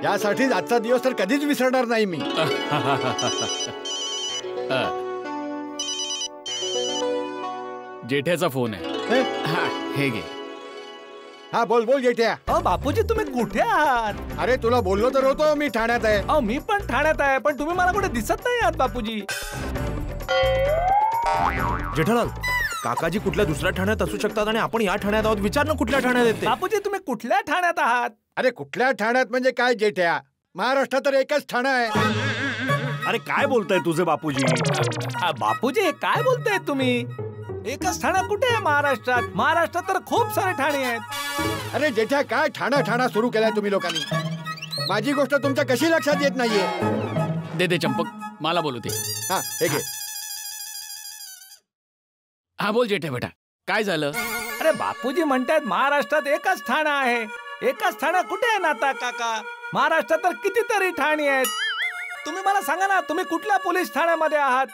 त्यासाठीच आजचा दिवस तर कधीच विसरणार नाही मी. जेठ्याचा फोन आहे. हे घे. हा बोल बोल जेठ्या. बापूजी तुम्ही कुठे आहात? अरे तुला बोललो तर होतो मी ठाण्यात आहे. मी पण ठाण्यात आहे, पण तुम्ही मला कुठे दिसत नाही आहात बापूजी. जेठालाल, काकाजी कुठल्या दुसऱ्या ठाण्यात असू शकतात आणि आपण या ठाण्यात आहोत. विचार ना कुठल्या ठाण्यात येते. बापूजी तुम्ही कुठल्या ठाण्यात आहात? अरे कुठल्या ठाण्यात म्हणजे काय जेठ्या, महाराष्ट्रात तर एकच ठाणं आहे. अरे काय बोलताय तुझे बापूजी? बापूजी काय बोलताय तुम्ही? एकच ठाणं कुठे आहे महाराष्ट्रात? महाराष्ट्रात तर खूप सारे ठाणे आहेत. अरे जेठ्या काय ठाणा ठाणा सुरू केलाय तुम्ही लोकांनी. माझी गोष्ट तुमच्या कशी लक्षात येत नाहीये. दे चंपक, मला बोलू दे. हा हे घे. हा बोल जेठ्या बेटा, काय झालं? अरे बापूजी म्हणतात महाराष्ट्रात एकच ठाणं आहे. एकच ठाणं कुठे आहे नाता काका? महाराष्ट्रात तर कितीतरी ठाणी आहेत. तुम्ही मला सांगा ना, तुम्ही कुठल्या पोलीस ठाण्यामध्ये आहात?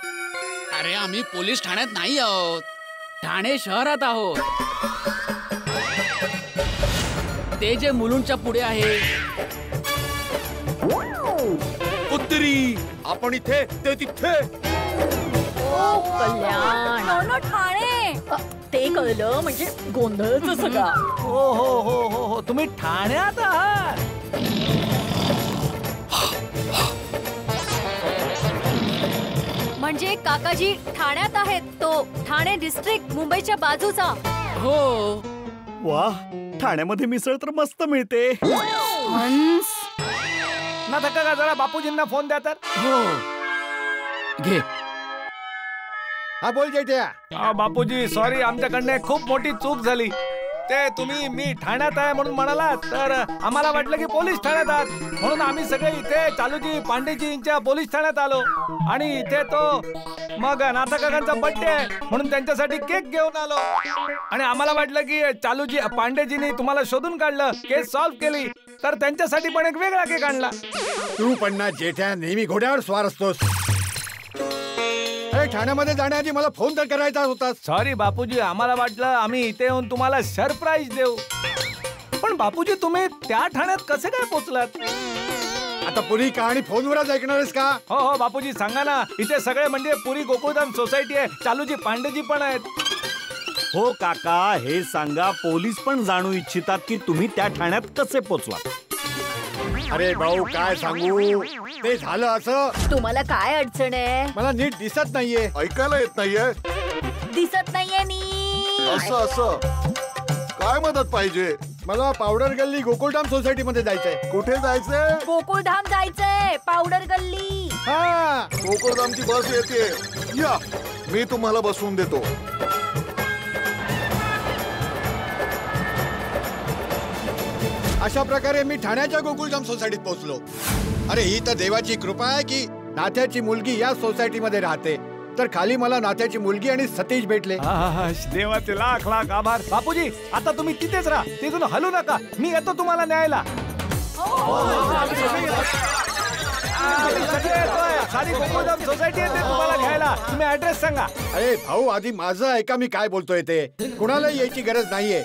अरे आम्ही पोलीस ठाण्यात नाही आहोत, ठाणे शहरात आहोत. ते जे मुलुंडच्या पुढे आहे. उत्तरी आपण इथे, ते तिथे. कल्याण ठाणे ते कळलं म्हणजे गोंधळच सगळा. हो हो हो हो हो, तुम्ही ठाण्यात आहात. म्हणजे काकाजी ठाण्यात आहेत. तो ठाणे डिस्ट्रिक्ट मुंबईच्या बाजूचा. हो. वा, ठाण्यामध्ये मिसळ तर मस्त मिळते. ना काका जरा बापूजींना फोन द्या तर. हो घे. हा बोल जेठ्या. बापूजी सॉरी, आमच्याकडनं खूप मोठी चूक झाली. ते तुम्ही मी ठाण्यात आहे म्हणून म्हणाला, तर आम्हाला वाटलं की पोलीस ठाण्यात आहात, म्हणून आम्ही सगळे इथे चालूजी पांडेजींच्या पोलीस ठाण्यात आलो. आणि इथे तो मग नाथा काकांचा बर्थडे आहे म्हणून त्यांच्यासाठी केक घेऊन आलो. आणि आम्हाला वाटलं की चालूजी पांडेजींनी तुम्हाला शोधून काढलं, केस सॉल्व्ह केली, तर त्यांच्यासाठी पण एक वेगळा केक आणला. तू पण ना जेठ्या नेहमी घोड्यावर स्वार असतोस. अरे ठाण्यामध्ये जाण्याआधी मला फोन तर करायचा होता. सॉरी बापूजी, आम्हाला वाटलं आम्ही इथे येऊन तुम्हाला सरप्राईज देऊ. पण बापूजी तुम्ही त्या ठाण्यात कसे काय पोहोचलात? आता पुरी कहाणी फोनवरच ऐकणार आहेस का? हो हो बापूजी सांगा ना. इथे सगळे म्हणजे पुरी गोकुळधाम सोसायटी आहे, चालूजी पांडेजी पण आहेत. हो काका, हे सांगा, पोलीस पण जाणू इच्छितात की तुम्ही त्या ठाण्यात कसे पोचलात. अरे भाऊ काय सांगू, ते झालं असं. तुम्हाला काय अडचण आहे? मला नीट दिसत नाहीये, ऐकायला येत नाहीये. दिसत नाहीये नी. असं असं काय मदत पाहिजे? मला पावडर गल्ली गोकुळधाम सोसायटी मध्ये जायचंय. कुठे जायचंय? गोकुळधाम जायचंय, पावडर गल्ली. हा गोकुळधामची बस येते, या मी तुम्हाला बसवून देतो. अशा प्रकारे मी ठाण्याच्या गोकुळधाम सोसायटीत पोहोचलो. अरे ही तर देवाची कृपा आहे की नात्याची मुलगी या सोसायटी मध्ये राहते, तर खाली मला नात्याची मुलगी आणि सतीश भेटले. देवाचे लाख लाख आभार. बापूजी आता तुम्ही तिथेच राहा, तिथून हलू नका, मी येतो तुम्हाला न्यायला. सारी गोकुळधाम सोसायटी येते तुम्हाला घ्यायला. तुम्ही ऍड्रेस सांगा. अरे भाऊ आधी माझं ऐका, मी काय बोलतोय ते. कुणालाही यायची गरज नाहीये.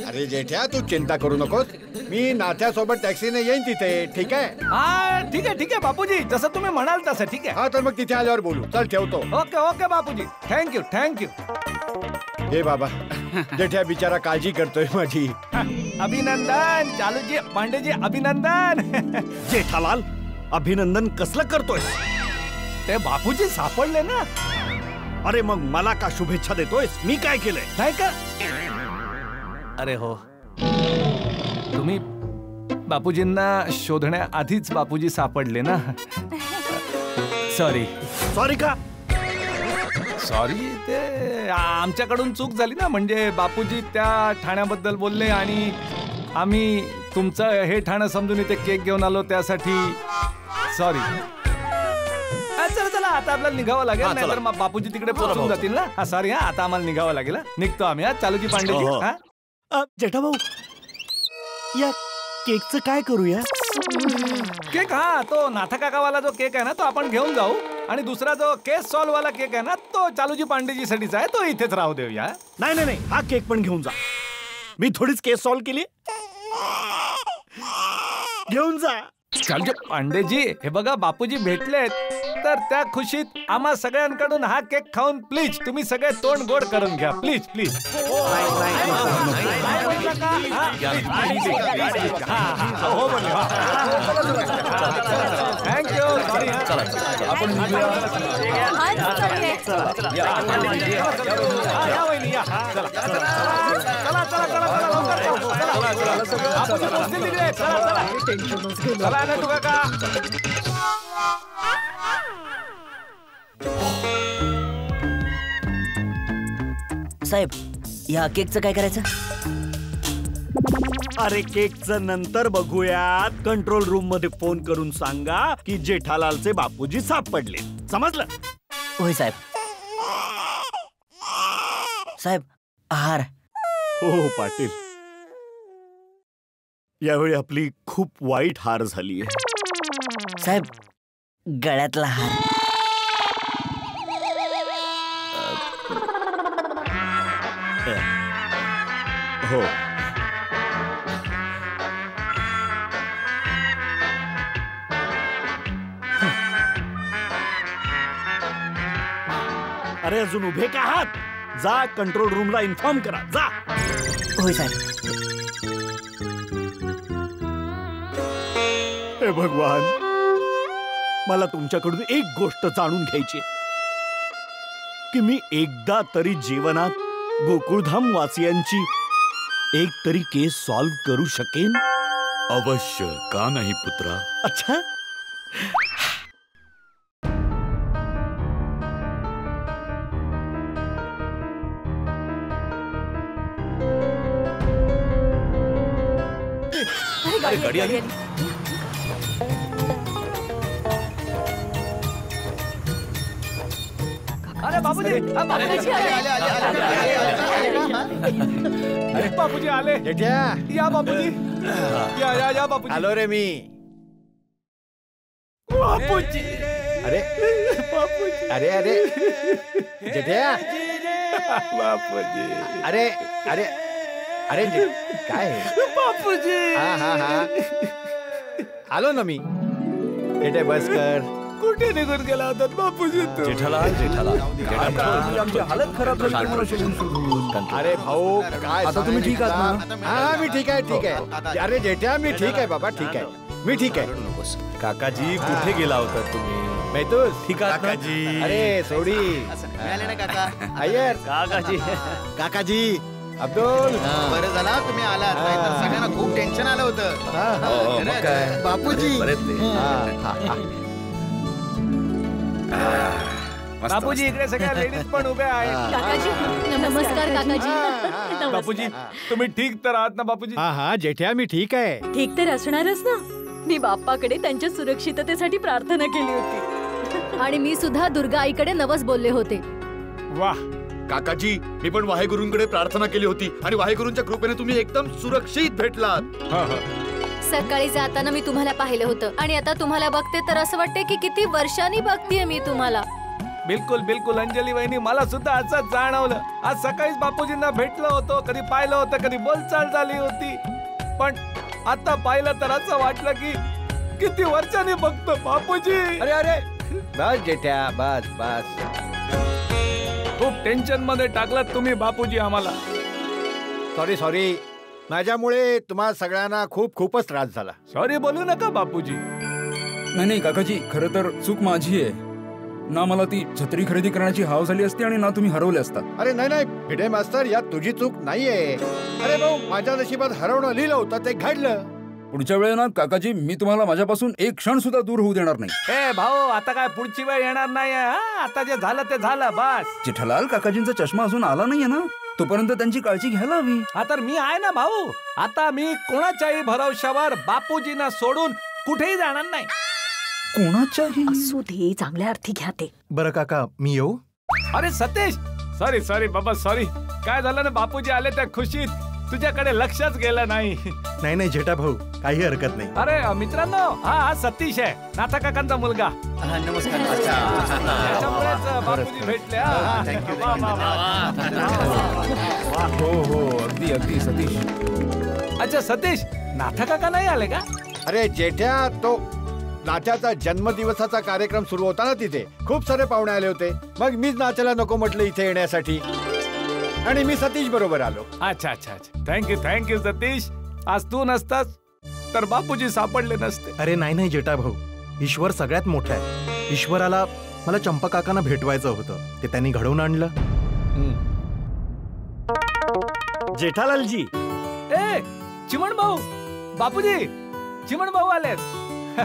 अरे जेठ्या तू चिंता करू नकोस, मी नाथ्यासोबत टॅक्सीने येईन तिथे, ठीक आहे? हा ठीक आहे ठीक आहे बापूजी, जसं तुम्ही म्हणाल तसं. ठीक आहे. हा तर मग तिथे आल्यावर बोलू. चल ठेवतो. Okay okay Bapuji, thank you thank you. हे बाबा, जेठ्या बिचारा काळजी करतोय माझी. अभिनंदन चालूजी पांडेजी, अभिनंदन. जेठालाल, अभिनंदन कसलं करतोय? ते बापूजी सापडले ना. अरे मग मला का शुभेच्छा देतोयस? मी काय केलंय? नाही का? अरे हो, तुम्ही बापूजींना शोधण्याआधीच बापूजी सापडले ना. सॉरी. सॉरी का? सॉरी, ते आमच्याकडून चूक झाली ना. म्हणजे बापूजी त्या ठाण्याबद्दल बोलले आणि आम्ही तुमचं हे ठाणं समजून इथे केक घेऊन आलो, त्यासाठी सॉरी. चला चला, आता आपल्याला निघावं लागेल, नाहीतर मग बापूजी तिकडे पोहोचून जातील ना. हा सॉरी, हा आता आम्हाला निघावं लागेल. निघतो आम्ही. हा चालूजी पांडेजी. हा जेठा भाऊ, या केकचं काय करूया? केक, हा तो नाथा काकावाला जो केक आहे ना, तो आपण घेऊन जाऊ. आणि दुसरा जो केस सॉल्व वाला केक आहे ना, तो चालूजी पांडेजी साठीचा आहे, तो इथेच राहू देऊया. नाही नाही नाही, हा केक पण घेऊन जा. मी थोडीच केस सॉल्व केली. घेऊन जा. चल पांडेजी हे बघा बापूजी भेटलेत तर त्या खुशीत आम्हा सगळ्यांकडून हा केक खाऊन प्लीज तुम्ही सगळे तोंड गोड करून घ्या प्लीज प्लीज. थँक्यू. हाच साहेब या केकचं काय करायचं? अरे केकचं नंतर बघूयात. कंट्रोल रूम मध्ये फोन करून सांगा की जेठालालचे बापूजी सापडले. समजलं? होय साहेब. साहेब आहार. हो पाटील, यावेळी आपली खूप वाईट हार झालीये. साहेब गळ्यातला हार. हो अरे अजून उभे का आहात? जा कंट्रोल रूमला इन्फॉर्म करा. जा. होय साहेब. हे भगवान, मला तुमच्याकडून एक गोष्ट जाणून घ्यायची की मी एकदा तरी जीवनात गोकुळधाम वासियांची एक तरी केस सॉल्व करू शकेन. अवश्य, का नाही पुत्रा. अच्छा, गाडी आली. अरे बापूजी अरे बापूजी आले. जेठ्या, या बापूजी या या या बापूजी. आलो रे मी. बापूजी अरे अरे अरे जेठ्या, बापूजी अरे अरे अरे काय बापूजी. हा हा हा आलो ना मी. जेठ्या बस कर. कुठे निघून गेला होता बापूजी तू? जेठालाल हालत खराब झाली. अरे भाऊ काय आता तुम्ही ठीक आहात सांगायचं? हा मी ठीक आहे ठीक आहे. अरे जेठ्या मी ठीक आहे बाबा, ठीक आहे, मी ठीक आहे. काकाजी कुठे गेला होता तुम्ही? मैतूस ठीक आहात काकाजी? अरे सोडी अय्यर काकाजी अब्दुल. बरं झाला तुम्ही आलात, नाहीतर सगळ्यांना खूप टेन्शन आलं होतं. हा, हा. मग काय बापूजी हा, हा. बापूजी इकडे सगळ्या लेडीज पण उभ्या आहेत. काकाजी नमस्कार. काकाजी बापूजी तुम्ही ठीक तर आहात ना बापूजी? हा हा जेठ्या मी ठीक आहे. ठीक तर असणारच ना. मी बाप्पाकडे त्यांच्या सुरक्षिततेसाठी प्रार्थना केली होती आणि मी सुद्धा दुर्गा आईकडे नवस बोलले होते. वाह काकाजी, मी पण वाहेगुरूंकडे प्रार्थना केली होती आणि वाहेगुरूंच्या कृपेने तुम्ही एकदम सुरक्षित भेटलात. सकाळी जाताना मी तुम्हाला पाहिलं होतं आणि आता तुम्हाला बघते तर असं वाटते की किती वर्षांनी बघतेय मी तुम्हाला. बिलकुल बिलकुल अंजली वहिनी, मला सुद्धा असंच जाणवलं. आज सकाळीच बापूजींना भेटलो होतो, कधी पाहिलं होतं, कधी बोलचाल झाली होती, पण आता पाहिलं तर असं वाटलं की किती वर्षांनी बघतो बापूजी. अरे अरे बस जेठ्या बस बस. खूप टेन्शन मध्ये टाकलात तुम्ही बापूजी आम्हाला. सॉरी सॉरी, माझ्यामुळे तुम्हा सगळ्यांना खूपच त्रास झाला. सॉरी बोलू नका बापूजी. नाही नाही काकाजी, खरं तर चूक माझी आहे ना. मला ती छत्री खरेदी करण्याची हाव झाली असती आणि ना तुम्ही हरवले असता. अरे नाही नाही भिडे मास्तर, यात तुझी चूक नाहीये. अरे भाऊ, माझ्या नशिबात हरवणं लिहिलं होतं, ते घडलं. पुढच्या वेळेला काकाजी मी तुम्हाला माझ्यापासून एक क्षण सुद्धा दूर होऊ देणार नाही. हे भाऊ, आता काय पुढची वेळ येणार नाही. आता जे झालं ते झालं बस. जेठालाल काकाजींचा चष्मा अजून आला नाहीये ना, तोपर्यंत त्यांची काळजी घ्यायला हवी. हा तर मी आहे ना भाऊ. आता मी कोणाच्याही भरवशावर बापूजींना सोडून कुठेही जाणार नाही. कोणाच्याही? असू दे, चांगल्या अर्थी घ्या ते. बरं काका, मी येऊ? अरे सतीश, सॉरी सॉरी बाबा सॉरी. काय झालं ना, बापूजी आले त्या खुशीत तुझ्याकडे लक्षच गेलं नाही. नाही नाही जेठा भाऊ, काही हरकत नाही. अरे मित्रांनो, हा सतीश आहे, नाथा काकांचा मुलगा. नमस्कार. त्याच्यामुळेच बापूजी भेटले. हो हो, अगदी अगदी सतीश. अच्छा सतीश, नाथा काका नाही आले का? अरे जेठ्या, तो नाथ्याचा जन्मदिवसाचा कार्यक्रम सुरू होता ना, तिथे खूप सारे पाहुणे आले होते. मग मीच नाथ्याला नको म्हटलं इथे येण्यासाठी आणि मी सतीश बरोबर आलो. अच्छा अच्छा अच्छा, थँक्यू सतीश. आज तू नसतास तर बापूजी सापडले नसते. अरे नाही जेठा भाऊ, ईश्वर सगळ्यात मोठा आहे. ईश्वराला मला चंपा काकांना भेटवायचं होतं, ते त्यांनी घडवून आणलं. जेठालालजी. ए चिमण भाऊ, बापूजी, चिमण भाऊ आलेत.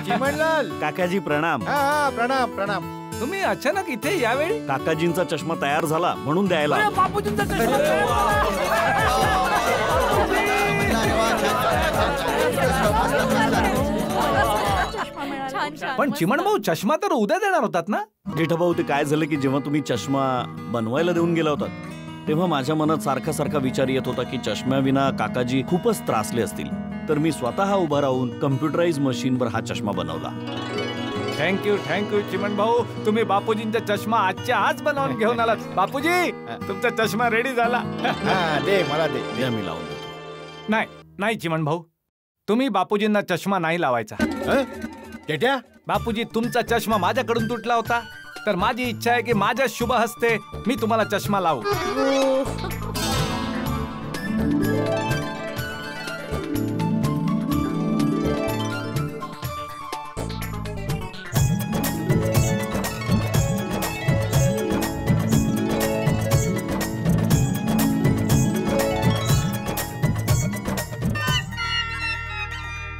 चिमणलाल. काकाजी प्रणाम. हा प्रणाम प्रणाम. तुम्ही अचानक इथे यावेळी? काकाजींचा चष्मा तयार झाला म्हणून द्यायला. बापूजींचा चष्मा पण चिमण भाऊ, चष्मा तर उद्या देणार होतात ना? जेठा भाऊ, ते काय झालं की जेव्हा तुम्ही चष्मा बनवायला देऊन गेला होता तेव्हा माझ्या मनात सारखा सारखा विचार येत होता की चष्म्याविना काकाजी खूपच त्रासले असतील. तर मी स्वतः उभा राहून कम्प्युटराइज मशीनवर हा चष्मा बनवला. थँक्यू चिमण भाऊ, तुम्ही बापूजींचा चष्मा आजच्या आज बनवून घेऊन आलात. बापूजी, तुमचा चष्मा रेडी झाला. दे मला दे. द्या, मी लावून देतो. नाही चिमण भाऊ, तुम्ही बापूजींना चष्मा नाही लावायचा. जेठ्या, बापूजी, तुमचा चष्मा माझ्याकडून तुटला होता, तर माझी इच्छा आहे की माझ्या शुभ हस्ते मी तुम्हाला चष्मा लावू.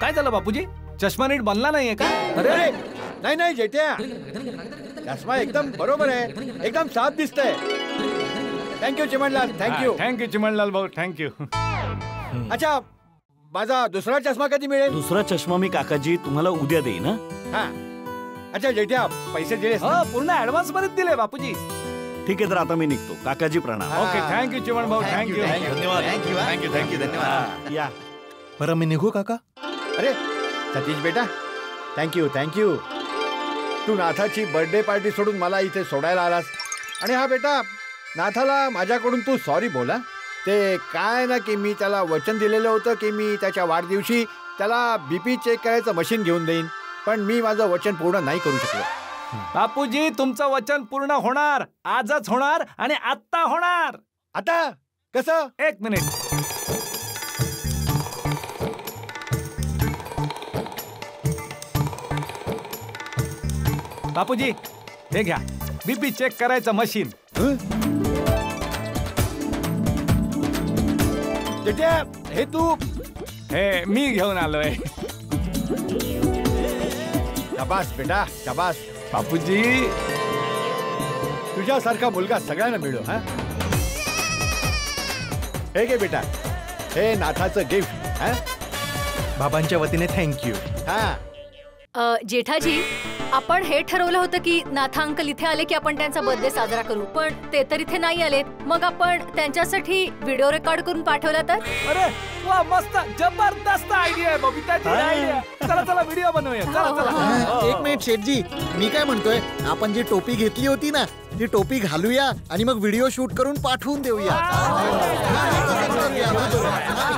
काय झालं बापूजी, चष्मा नीट बनला नाहीये का? अरे नाही जेठ्या, चष्मा एकदम बरोबर आहे, एकदम साफ दिसतंय. थँक्यू चिमणलाल. थँक्यू चिमणलाल भाऊ, थँक्यू. अच्छा, माझा दुसरा चष्मा कधी मिळेल? दुसरा चष्मा मी काकाजी तुम्हाला उद्या देईन. हा. अच्छा जेठ्या, पैसे दिले? पूर्ण ऍडव्हान्स मध्ये दिले बापूजी. ठीक आहे, तर आता मी निघतो. काकाजी प्रणाम. ओके, थँक्यू चिमण भाऊ, थँक्यू. धन्यवाद. या. बरं, मी निघू काका? अरे सतीश बेटा, थँक्यू. तू नाथाची बर्थडे पार्टी सोडून मला इथे सोडायला आलास. आणि हा बेटा, नाथाला माझ्याकडून तू सॉरी बोला. ते काय ना की मी त्याला वचन दिलेलं होतं की मी त्याच्या वाढदिवशी त्याला बीपी चेक करायचं मशीन घेऊन देईन, पण मी माझं वचन पूर्ण नाही करू शकलो. बापूजी, तुमचं वचन पूर्ण होणार, आजच होणार आणि आत्ता होणार. आता कसं? एक मिनिट. बापूजी, हे घ्या, बीपी चेक करायचं मशीन. हे तू? हे मी घेऊन आलोय. शाबास बेटा, शाबास. बापूजी, तुझ्यासारखा मुलगा सगळ्यांना मिळो. हा, हे घे बेटा, हे नाथाचं गिफ्ट. बाबांच्या वतीने थँक्यू. हा. जेठाजी, आपण हे ठरवलं होतं की नाथा अंकल इथे आले की आपण त्यांचा बर्थडे साजरा करू, पण ते तर इथे नाही आलेत. मग आपण त्यांच्यासाठी व्हिडिओ रेकॉर्ड करून पाठवला तर? अरे वा, मस्त, जबरदस्त आयडिया आहे बबिताची आयडिया. चला व्हिडिओ बनवूया. चला. एक मिनिट शेठजी, मी काय म्हणतोय, आपण जी टोपी घेतली होती ना, ती टोपी घालूया आणि मग व्हिडिओ शूट करून पाठवून देऊया.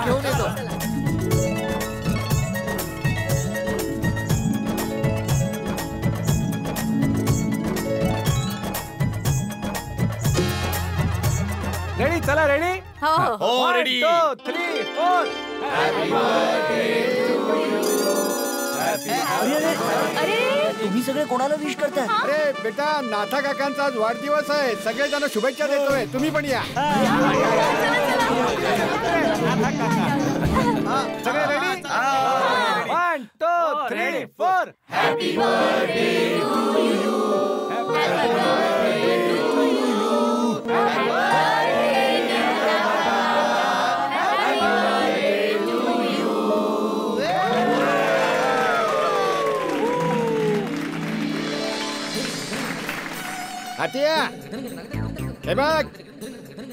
घेऊन येतो. रेडी? चला, रेडी? हो. रेडी. 1 2 3 4. अरे तुम्ही सगळे कोणाला विश करताय? अरे बेटा, नाथा काकांचा आज वाढदिवस आहे. सगळेजण शुभेच्छा देतोय. तुम्ही पण या. सगळे ready? 1 2 3 4. Happy birthday to you. Happy birthday to you. Happy हातिया, हे बघ.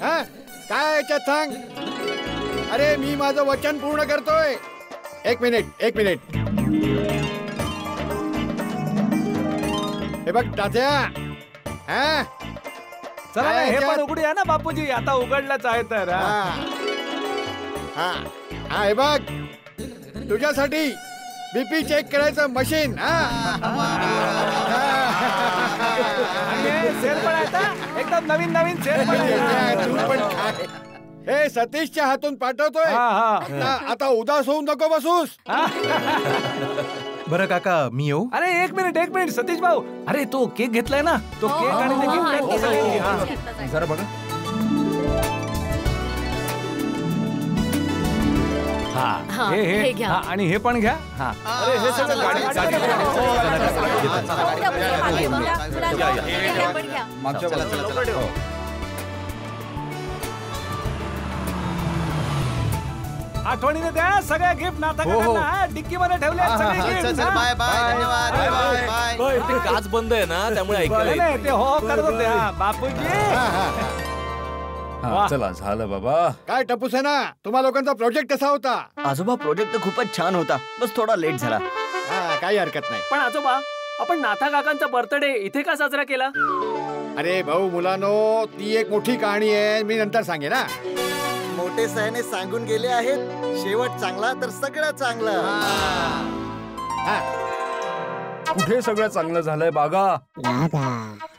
हा, काय याच्यात सांग. अरे मी माझं वचन पूर्ण करतोय. एक मिनिट. हे बघ तात्या. हा, चला, हे पण उघडूया ना बापूजी, आता उघडलंच आहे तर. हा, हे बघ, तुझ्यासाठी बीपी चेक करायचं मशीन. सेल पण आहे आता, एकदम नवीन नवीन सेल पण आहे. तू पण काय हे सतीशच्या हातून पाठवतोय. आता उदास होऊन नको बसूस. बरं काका मी येऊ. अरे एक मिनिट सतीश भाऊ, अरे तो केक घेतलाय ना, तो केक आणि ते गिफ्ट आहे. जरा बघा. हे घ्या आणि हे पण घ्या. अरे हे सगळं गाडी आठवणीने द्या सगळ्या गिफ्ट नाथा डिक्की मध्ये ठेवले. बाय बाय धन्यवाद. ते काच बंद आहे ना त्यामुळे ऐकायला ते हो करत होते. बापूजी चला झालं बाबा. काय टपूसेना, तुम्हा लोकांचा प्रोजेक्ट कसा होता? आजोबा प्रोजेक्ट तर खूपच छान होता, बस थोडा लेट झाला. काही हरकत नाही. पण आजोबा, आपण नाथा काकांचा बर्थडे इथे का साजरा केला? अरे भाऊ मुलांनो, ती एक मोठी कहाणी आहे, मी नंतर सांगेन. मोठे सयाने सांगून गेले आहेत, शेवट चांगला तर सगळं चांगलं. कुठे सगळं चांगलं झालंय बागा.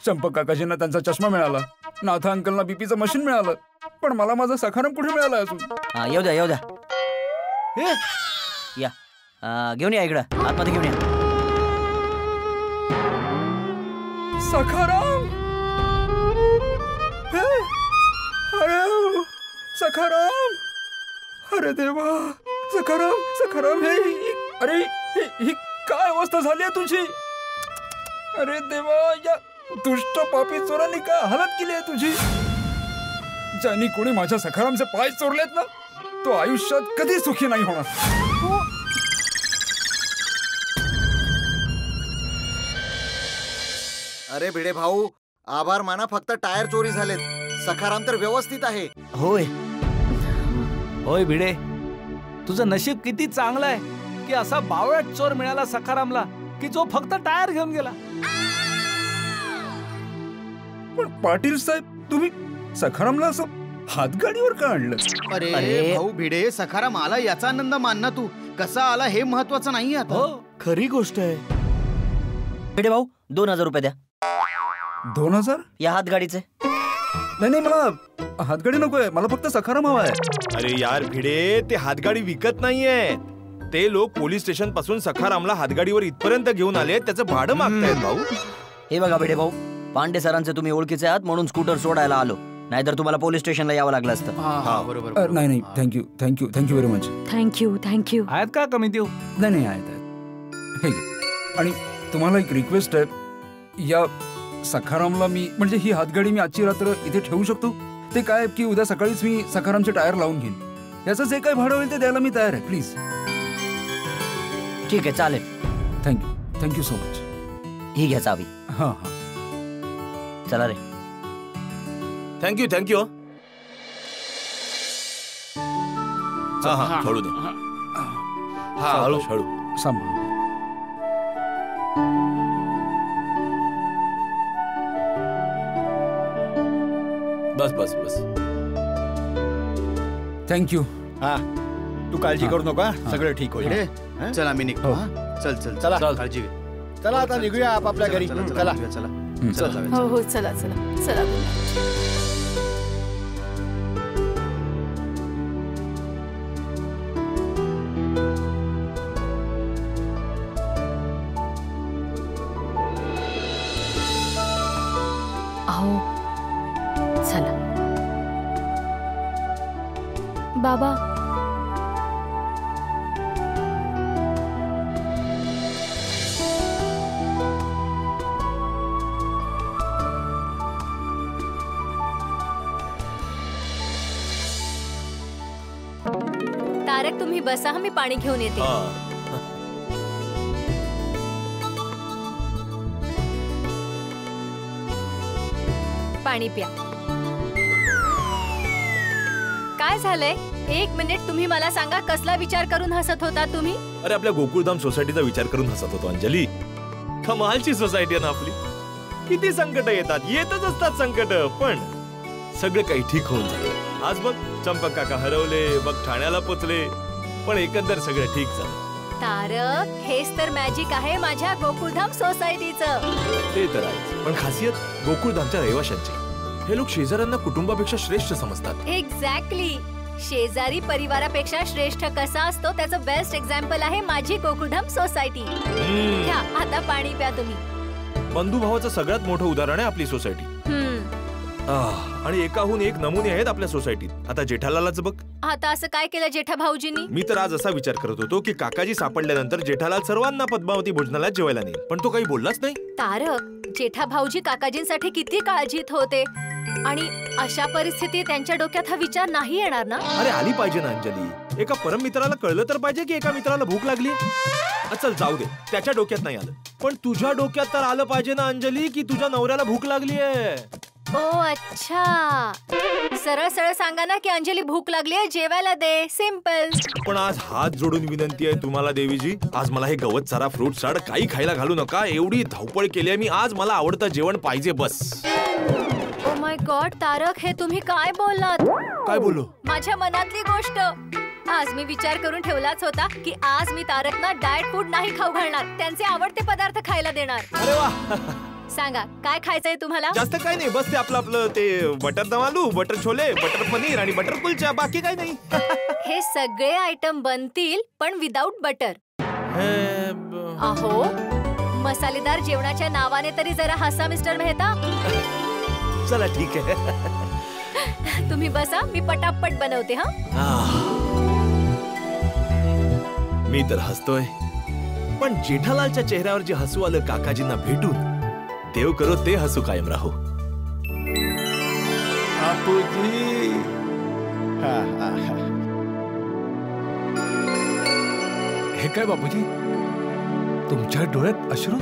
चंपक काकाजींना त्यांचा चष्मा मिळाला, नाथा अंकलना बीपीचं मशीन मिळालं, पण मला माझा सखाराम कुठे मिळाला अजून. येऊ द्या या. घेऊन या इकडं, आतमध्ये घेऊन या. सखाराम, अरे सखाराम, अरे देवा, सखाराम हे अरे ही काय अवस्था झाली आहे तुझी. अरे देवा, या दुष्ट पापी चोरांनी काय हालत केली आहे तुझी. ज्यांनी कोणी माझ्या सखारामचे पाय चोरलेत ना, तो आयुष्यात कधी सुखी नाही होणार. अरे भिडे भाऊ, आभार माना, फक्त टायर चोरी झालेत. सखाराम तर व्यवस्थित आहे. होय भिडे, तुझं नशीब किती चांगलं आहे की असा बावळट चोर मिळाला सखारामला, की जो फक्त टायर घेऊन गेला. पण पाटील साहेब, तुम्ही सखारामला असं हातगाडीवर का आणलं? अरे भाऊ भिडे, सखाराम आला याचा आनंद मान ना तू, कसा आला हे महत्वाचं नाही आता. खरी गोष्ट आहे. भिडे भाऊ 2000 रुपये द्या. 2000 या हातगाडीचे. नाही, मला हातगाडी नकोय, मला फक्त सखाराम हवा आहे. अरे यार भिडे, ते हातगाडी विकत नाहीये. ते लोक पोलीस स्टेशन पासून सखारामला हातगाडीवर इथपर्यंत घेऊन आले, त्याचं भाडं मागतायत भाऊ. हे बघा भिडे भाऊ, पांडे सरांचे तुम्ही ओळखीचे आहात म्हणून स्कूटर सोडायला आलो, नाहीतर तुम्हाला पोलीस स्टेशनला यावं लागलं असतं. बरोबर. नाही, थँक्यू व्हेरी मच. थँक्यू. आहेत का कमी देऊ? नाही आहेत. आणि तुम्हाला एक रिक्वेस्ट आहे, या सखारामला मी, म्हणजे ही हातगाडी मी आजची रात्र इथे ठेवू शकतो? ते काय की उद्या सकाळीच मी सखारामचे टायर लावून घेईन. याचं जे काही भाडं होईल ते द्यायला मी तयार आहे. प्लीज. ठीक आहे, चालेल. Thank you so much. ही घ्या चावी. हां. चला रे. थँक्यू. हा हळू दे. हळू सांभाळ. बस. थँक्यू. तू काळजी करू नका, सगळं ठीक होईल. चला मी निघतो. चला काळजी घे. चला आता निघूया आपापल्या घरी. चला. हो चला. चला बाबा. तारक तुम्ही बसा, मी पाणी घेऊन येते. पाणी प्या. काय झालंय? 1 मिनिट, तुम्ही मला सांगा, कसला विचार करून हसत होता तुम्ही? अरे आपल्या गोकुळधाम सोसायटीचा विचार करून हसत होतो अंजली. कमालची सोसायटी आहे ना आपली. किती संकट येतच असतात संकट, पण सगळं काही ठीक होऊन जातं. आज बघ चंपक काका हरवले, मग ठाण्याला पोचले, पण एकंदर सगळं ठीक झालं. तारक, हेच तर मॅजिक आहे माझ्या गोकुळधाम सोसायटीचं. ते तर आहे, पण खासियत गोकुळधामच्या रहिवाशांची. हे लोक शेजाऱ्यांना कुटुंबापेक्षा श्रेष्ठ समजतात. एक्झॅक्टली. शेजारी परिवारापेक्षा श्रेष्ठ कसा असतो त्याचं बेस्ट एक्झाम्पल आहे माझी गोकुळधाम सोसायटी. घ्या आता पाणी प्या तुम्ही. बंधुभावाचं सगळ्यात मोठं उदाहरण आहे आपली सोसायटी. आणि एकाहून एक नमुने आहेत आपल्या सोसायटीत. आता जेठालालच बघ. आता असं काय केलं जेठा भाऊजींनी? मी तर आज असा विचार करत होतो की काकाजी सापडल्यानंतर जेठालाल सर्वांना पद्मावती भोजनालयात जेवायला नेईल, पण तो काही बोललाच नाही. तारक, जेठा भाऊजी काकाजींसाठी किती काळजीत होते आणि अशा परिस्थितीत त्यांच्या डोक्यात हा विचार नाही येणार ना? अरे आली पाहिजे ना अंजली. एका परम मित्राला कळलं तर पाहिजे की एका मित्राला भूक लागली. चल जाऊ दे, त्याच्या डोक्यात नाही आलं, पण तुझ्या डोक्यात तर आलं पाहिजे ना अंजली की तुझ्या नवऱ्याला भूक लागली आहे. ओ अच्छा, सरळ सरळ सांगा ना की अंजली भूक लागली आहे, जेवायला दे. सिंपल. पण आज हात जोडून विनंती आहे तुम्हाला देवीजी, आज मला हे गवत सारा फ्रूट साड काही खायला घालू नका. एवढी धावपळ केली आहे मी, आज मला आवडतं जेवण पाहिजे बस. ओ माय गॉड तारक, हे तुम्ही काय बोललात? काय बोललो? माझ्या मनातली गोष्ट. आज मी विचार करून ठेवलाच होता की आज मी तारकना डाएट फूड नाही खाऊ घालणार, त्यांचे आवडते पदार्थ खायला देणार. अरे वा. सांगा काय खायचंय तुम्हाला? जास्त काय नाही, बस ते आपलं ते बटर दम आलू, बटर छोले, बटर पनीर आणि बटर कुलचा, बाकी काय नाही. हे सगळे आयटम बनतील पण विदाउट बटर. अहो, मसालेदार जेवणाच्या नावाने तरी जरा हसा मिस्टर मेहता. चला ठीक आहे. तुम्ही बसा, मी पटापट बनवते. मी तर हसतोय, पण जेठालालच्या चेहऱ्यावर जे हसू आलं काकाजींना भेटून, देव करो ते हसू कायम राहो. बापूजी. हे काय बापूजी, तुमच्या डोळ्यात अश्रू?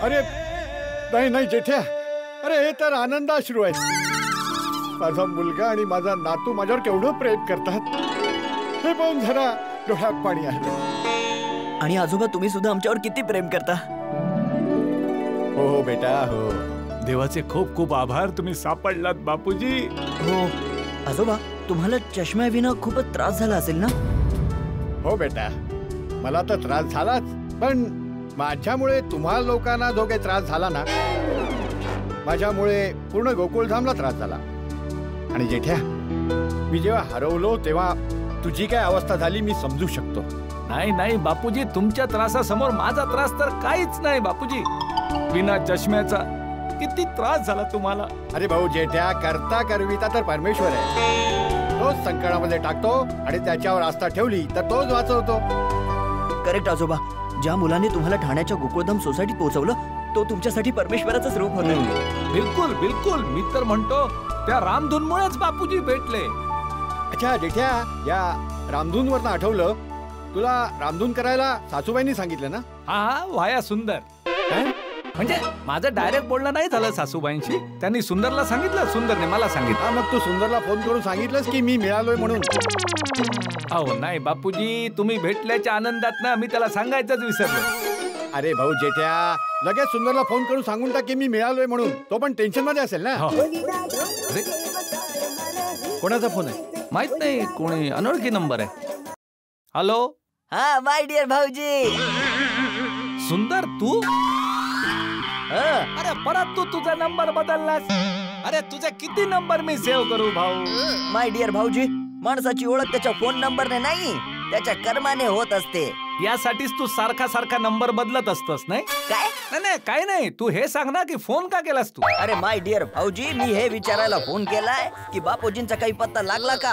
अरे नाही नाही जेठ्या, अरे हे तर आनंदाश्रू आहेत. माझा मुलगा आणि माझा नातू माझ्यावर केवढं प्रेम करतात हे पाहून जरा डोळ्यात पाणी आहे. आणि आजोबा तुम्ही सुद्धा आमच्यावर किती प्रेम करता. हो हो बेटा हो. देवाचे खूप खूप आभार, तुम्ही सापडलात बापूजी. हो आजोबा, तुम्हाला चष्म्याविना खूपच त्रास झाला असेल ना? हो बेटा, मला तर त्रास झालाच, पण माझ्यामुळे तुम्हाला लोकांना जो काही त्रास झाला ना, माझ्यामुळे पूर्ण गोकुळधामला त्रास झाला. आणि जेठ्या, मी जेव्हा हरवलो तेव्हा तुझी काय अवस्था झाली मी समजू शकतो. नाही नाही बापूजी, तुमच्या त्रासासमोर माझा त्रास तर काहीच नाही बापूजी. बिना चष्म्याचा किती त्रास झाला तुम्हाला. अरे भाऊ जेठ्या, करता करविता तर परमेश्वर आहे. तोच संकटामध्ये टाकतो आणि त्याच्यावर आस्था ठेवली तर तोच वाचवतो. करेक्ट आजोबा, ज्या मुलाने तुम्हाला ठाण्याच्या गोकुळधाम सोसायटीत पोहोचवलं तो तुमच्यासाठी परमेश्वराचंच रूप होतं. बिलकुल बिलकुल, मी तर म्हणतो त्या रामधूनमुळेच बापूजी भेटले. अच्छा जेठ्या, या रामधूनवरनं आठवलं, तुला रामधून करायला सासूबाईंनी सांगितलं ना? हा, वाया सुंदर. म्हणजे माझं डायरेक्ट बोलणं नाही झालं सासूबाईंशी, त्यांनी सुंदरला सांगितलं, सुंदरने मला सांगितलं. मग तू सुंदरला फोन करून सांगितलंस की मी मिळालोय म्हणून? अहो नाही बापूजी, तुम्ही भेटल्याच्या आनंदात ना मी त्याला सांगायचंच विसरलो. अरे भाऊ जेठ्या, लगेच सुंदरला फोन करून सांगून टाक की मी मिळालोय म्हणून. तो पण टेन्शन मध्ये असेल ना. कोणाचा फोन आहे माहित नाही, कोणी अनोळखी नंबर आहे. हॅलो. हा माय डिअर भाऊजी. सुंदर तू? अरे परत तू तुझा नंबर बदललास? अरे तुझे किती नंबर मी सेव्ह करू भाऊ? माय डिअर भाऊजी, माणसाची ओळख त्याच्या फोन नंबरने नाही, त्याच्या कर्माने होत असते. यासाठीच तू सारखा सारखा नंबर बदलत असतोस नाही? काय? नाही काय नाही, तू हे सांग ना की फोन का केलास तू? अरे माय डिअर भाऊजी, मी हे विचारायला फोन केलाय की बापूजींचा काही पत्ता लागला का?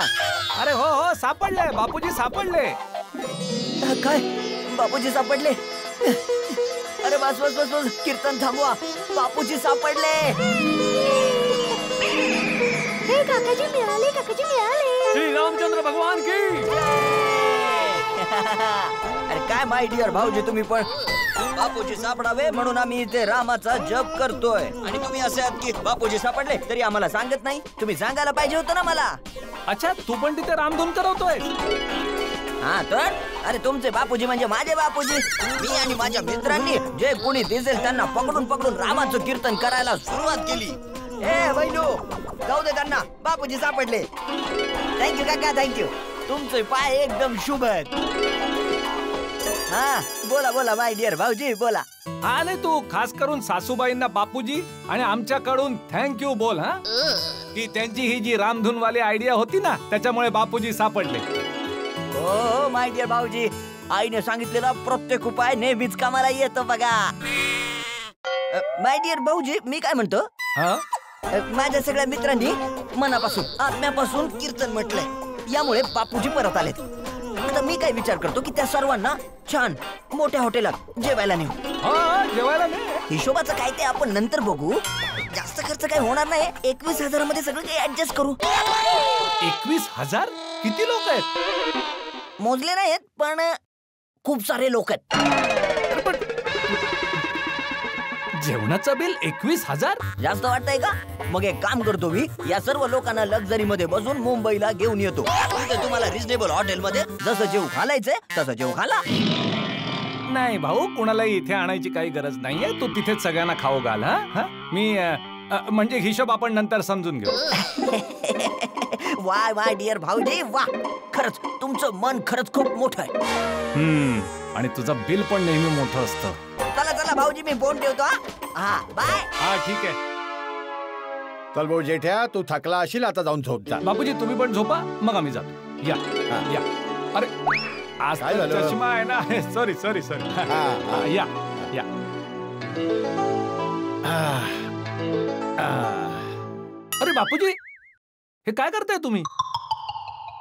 अरे हो हो, सापडले बापूजी, सापडले. काय? बापूजी सापडले? अरे बस बस बस बस, कीर्तन थांबवा, बापूजी सापडले. हे काकाजी मिळाले, काकाजी मिळाले. श्री रामचंद्र भगवान की. अरे काय माय डिअर भाऊजी, तुम्ही पण बापूजी सापडावे म्हणून आम्ही इथे रामाचा जप करतोय आणि तुम्ही असे आहात की बापूजी सापडले तरी आम्हाला सांगत नाही. तुम्ही सांगायला पाहिजे होतं ना मला. अच्छा, तू पण तिथे रामधून करवतोय? हा तर, अरे तुमचे बापूजी म्हणजे माझे बापूजी. मी आणि माझ्या मित्रांनी जे कोणी दिसेल त्यांना पकडून पकडून रामाचं कीर्तन करायला सुरुवात केली. ए बैलू जाऊ दे त्यांना, बापूजी सापडले. थँक्यू काका, थँक्यू. तुमचे पाय एकदम शुभ आहेत. हा बोला बोला माय डिअर भाऊजी बोला. आणि तू खास करून सासूबाईंना बापूजी आणि आमच्याकडून थँक्यू बोल. हा की त्यांची ही जी रामधूनवाली आयडिया होती ना, त्याच्यामुळे बापूजी सापडले. हो माय डिअर भाऊजी, आईने सांगितलेला प्रत्येक उपाय नेहमीच कामाला येतो बघा. माय डिअर भाऊजी, मी काय म्हणतो, माझ्या सगळ्या मित्रांनी मनापासून आत्म्यापासून कीर्तन म्हटलंय, यामुळे बापूजी परत आलेत. आता मी काय विचार करतो की त्या सर्वांना छान मोठ्या हॉटेलात जेवायला नेऊ. जेवायला नाही, हिशोबाचं काय ते आपण नंतर बघू. जास्त खर्च काय होणार नाही. 21,000 मध्ये सगळं काही ऍडजस्ट करू. 21,000? किती लोक आहेत? मोजले नाहीत पण खूप सारे लोक आहेत. जेवणाचं बिल 21,000? जास्त वाटतंय का? मग एक काम करतो मी, या सर्व लोकांना लक्झरी मध्ये बसून मुंबईला घेऊन येतो. तुम्हाला रिजनेबल हॉटेल मध्ये जसं जेव घालायचंय तसं जेव घाला. नाही भाऊ, कुणालाही इथे आणायची काही गरज नाहीये. तू तिथेच सगळ्यांना खाऊ घाल. हा मी म्हणजे हिशोब आपण नंतर समजून घेऊ. वाय वाय डिअर भाऊजी वा, खरंच तुमचं मन खरंच खूप मोठं आहे. आणि तुझं बिल पण नेहमी मोठं असतं. चला चला भाऊजी, मी फोन ठेवतो. हा बाय. हा ठीक आहे. चल भाऊ जेठ्या, तू थकला असेल, आता जाऊन झोप जा. बापूजी तुम्ही पण झोपा, मग आम्ही जातो. या या. अरे आज काय तर झालं? चष्मा आहे ना. Sorry sorry sorry. या या. अरे बापूजी, हे काय करताय तुम्ही?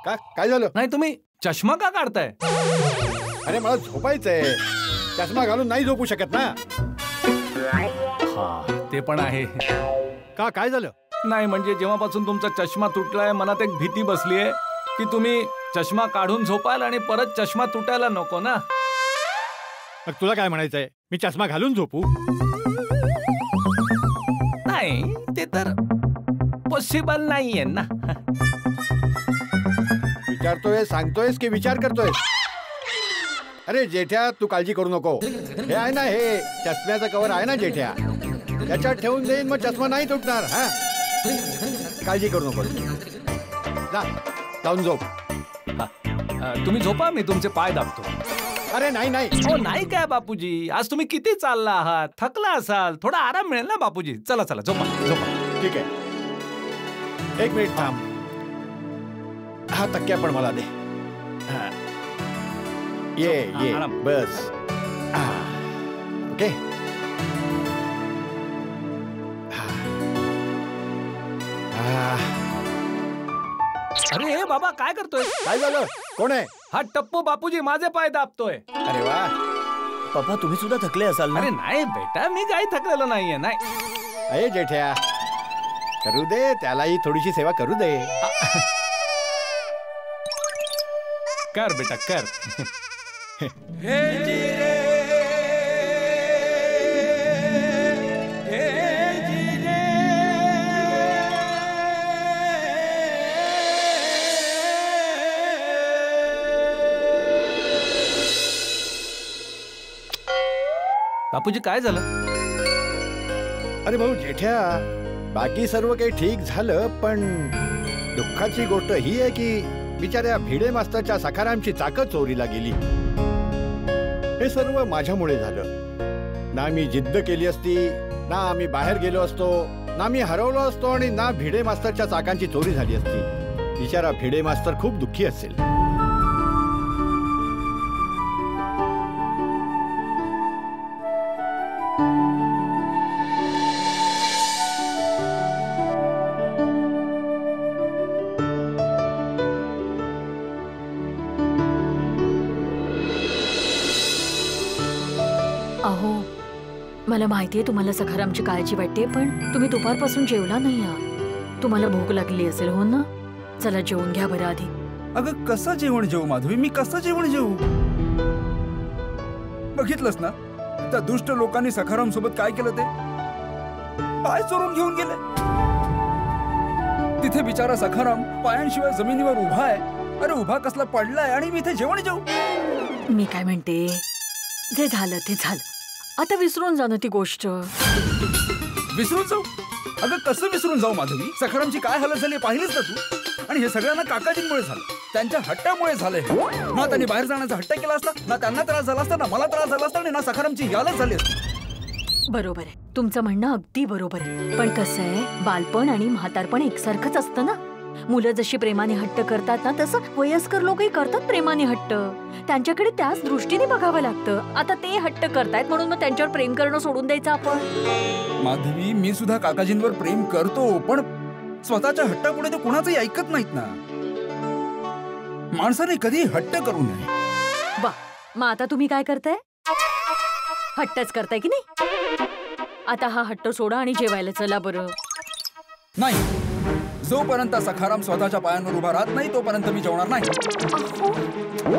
काय झालं? नाही तुम्ही चष्मा का काढताय? अरे मला झोपायचंय, चष्मा घालून नाही झोपू शकत ना. हा ते पण आहे. का काय झालं? नाही म्हणजे जेव्हापासून तुमचा चष्मा तुटलाय, मनात एक भीती बसलीये की तुम्ही चष्मा काढून झोपाल आणि परत चष्मा तुटायला नको ना. मग तुला काय म्हणायचंय, मी चष्मा घालून झोपू? नाही ते तर पॉसिबल नाहीये ना. विचारतोय, सांगतोयस की विचार करतोय? अरे जेठ्या, तू काळजी करू नको. हे आहे ना, हे चष्म्याचं कव्हर आहे ना जेठ्या, त्याच्यात ठेवून देईन, मग चष्मा नाही तुटणार. हा काळजी करू नको. जा जाऊन झोप. तुम्ही झोपा, मी तुमचे पाय दाबतो. अरे नाही नाही. हो नाही काय बापूजी, आज तुम्ही किती चालला आहात, थकला असाल, थोडा आराम मिळेल ना बापूजी. चला चला झोपा झोपा. ठीक आहे, 1 मिनिट थांब. हा तक्क्या पण मला दे. ये बस. ओके. अरे बाबा काय करतोय? काय झालं? कोण आहे? हा टप्पू बापूजी माझे पाय दाबतोय. अरे वा, पप्पा तुम्ही सुद्धा थकले असाल ना? अरे नाही बेटा, मी काही थकलेलो नाहीये. नाही अरे जेठ्या, करू दे त्यालाही थोडीशी सेवा करू दे. कर बेटा कर. बापूजी काय झालं? अरे भाऊ जेठ्या, बाकी सर्व काही ठीक झालं, पण दुःखाची गोष्ट ही आहे की बिचाऱ्या भिडे मास्तरच्या सखारामची चाकच चोरीला गेली. हे सर्व माझ्यामुळे झालं. ना मी जिद्द केली असती, ना आम्ही बाहेर गेलो असतो, ना मी हरवलो असतो, आणि ना भिडे मास्तरच्या चाकांची चोरी झाली असती. बिचारा भिडे मास्तर खूप दुःखी असेल. अहो, मला माहितीये तुम्हाला सखारामची काळजी वाटते, पण तुम्ही दुपारपासून जेवला नाही आहात. तुम्हाला भूक लागली असेल हो ना? चला जेवून घ्या बरं आधी. अगं कसं जेवण जेवू माधवी, मी कसं जेवण जेवू? बघितलंस ना त्या दुष्ट लोकांनी सखाराम सोबत काय केलं ते? पाय चोरून घेऊन गेले. तिथे बिचारा सखाराम पायांशिवाय जमिनीवर उभा आहे. अरे उभा कसला पडलाय आणि मी इथे जेवण जेवू? मी काय म्हणते, जे झालं ते झालं. आता विसरून जा ना ती गोष्ट. विसरून जाऊ? अगं कसं विसरून जाऊ माधवी? सखारामची काय हालत झाली पाहिलीच ना तू? आणि हे सगळ्यांना काकाजींमुळे झालं, त्यांच्या हट्टामुळे झालंय. ना त्यांनी बाहेर जाण्याचा हट्ट केला असता, ना त्यांना त्रास झाला असता, ना मला त्रास झाला असता, आणि ना सखारामची यालच झाली असती. बरोबर आहे, तुमचं म्हणणं अगदी बरोबर आहे. पण कसं आहे, बालपण आणि म्हातारपण एकसारखंच असतं ना. मुलं जशी प्रेमाने हट्ट करतात ना, तसं वयस्कर लोकही करतात प्रेमाने हट्ट. त्यांच्याकडे त्याच दृष्टीने बघावं लागतं. आता ते हट्ट करतायत म्हणून मग त्यांच्यावर प्रेम करणं सोडून द्यायचं आपण? माधवी, मी सुद्धा काकाजींवर प्रेम करतो, पण स्वतःच्या हट्टापुढे ते कुणाचंही ऐकत नाहीत ना. माणसाने कधी हट्ट करू नये. वा, मग आता तुम्ही काय करताय? हट्टच करताय की नाही? आता हा हट्ट सोडा आणि जेवायला चला बरं. नाही, जोपर्यंत सखाराम स्वतःच्या पायांवर उभा राहत नाही तोपर्यंत मी जेवणार नाही.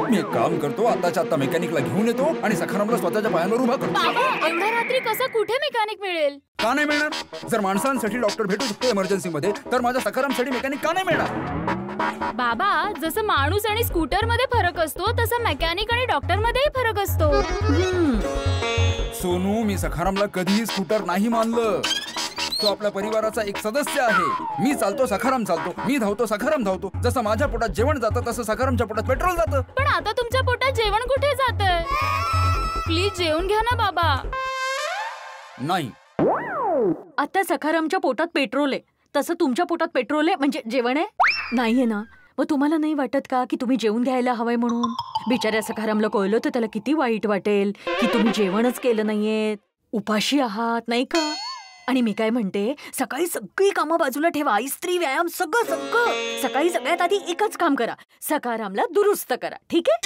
मी एक काम करतो, आताच्या आता मेकॅनिकला घेऊन येतो आणि सखारामला स्वतःच्या पायांवर उभा करतो. एवढ्या रात्री कसं कुठे मेकॅनिक मिळेल? का नाही मिळणार? जर माणसांसाठी डॉक्टर भेटू शकतो इमर्जन्सी मध्ये, तर माझ्या सखारामसाठी मेकॅनिक का नाही मिळणार? बाबा, जसं माणूस आणि स्कूटर मध्ये फरक असतो तसं मेकॅनिक आणि डॉक्टर मध्येही फरक असतो. सोनू, मी सखारामला कधीही स्कूटर नाही मानलं. तो आपल्या परिवाराचा एक सदस्य आहे. मी चालतो, सखाराम चालतो. मी धावतो, सखाराम धावतो. जसं माझ्या पोटात जेवण जातं तसं सखारामच्या पोटात पेट्रोल जातं. पण आता तुमच्या पोटात जेवण कुठे जातंय? प्लीज जेवून घ्या ना बाबा. नाही, आता सखारामच्या पोटात पेट्रोल आहे, तसं तुमच्या पोटात पेट्रोल आहे म्हणजे जेवण आहे नाहीये ना? मग तुम्हाला नाही वाटत का की तुम्ही जेवून घ्यायला हवंय म्हणून? बिचाऱ्या सखारामला कळलं तर त्याला किती वाईट वाटेल की तुम्ही जेवणच केलं नाहीये, उपाशी आहात, नाही का? आणि मी काय म्हणते, सकाळी सगळी कामं बाजूला ठेवा, इस्त्री, व्यायाम, सगळं सगळं. सकाळी सगळ्यात आधी एकच काम करा, सखारामला दुरुस्त करा. ठीक आहे?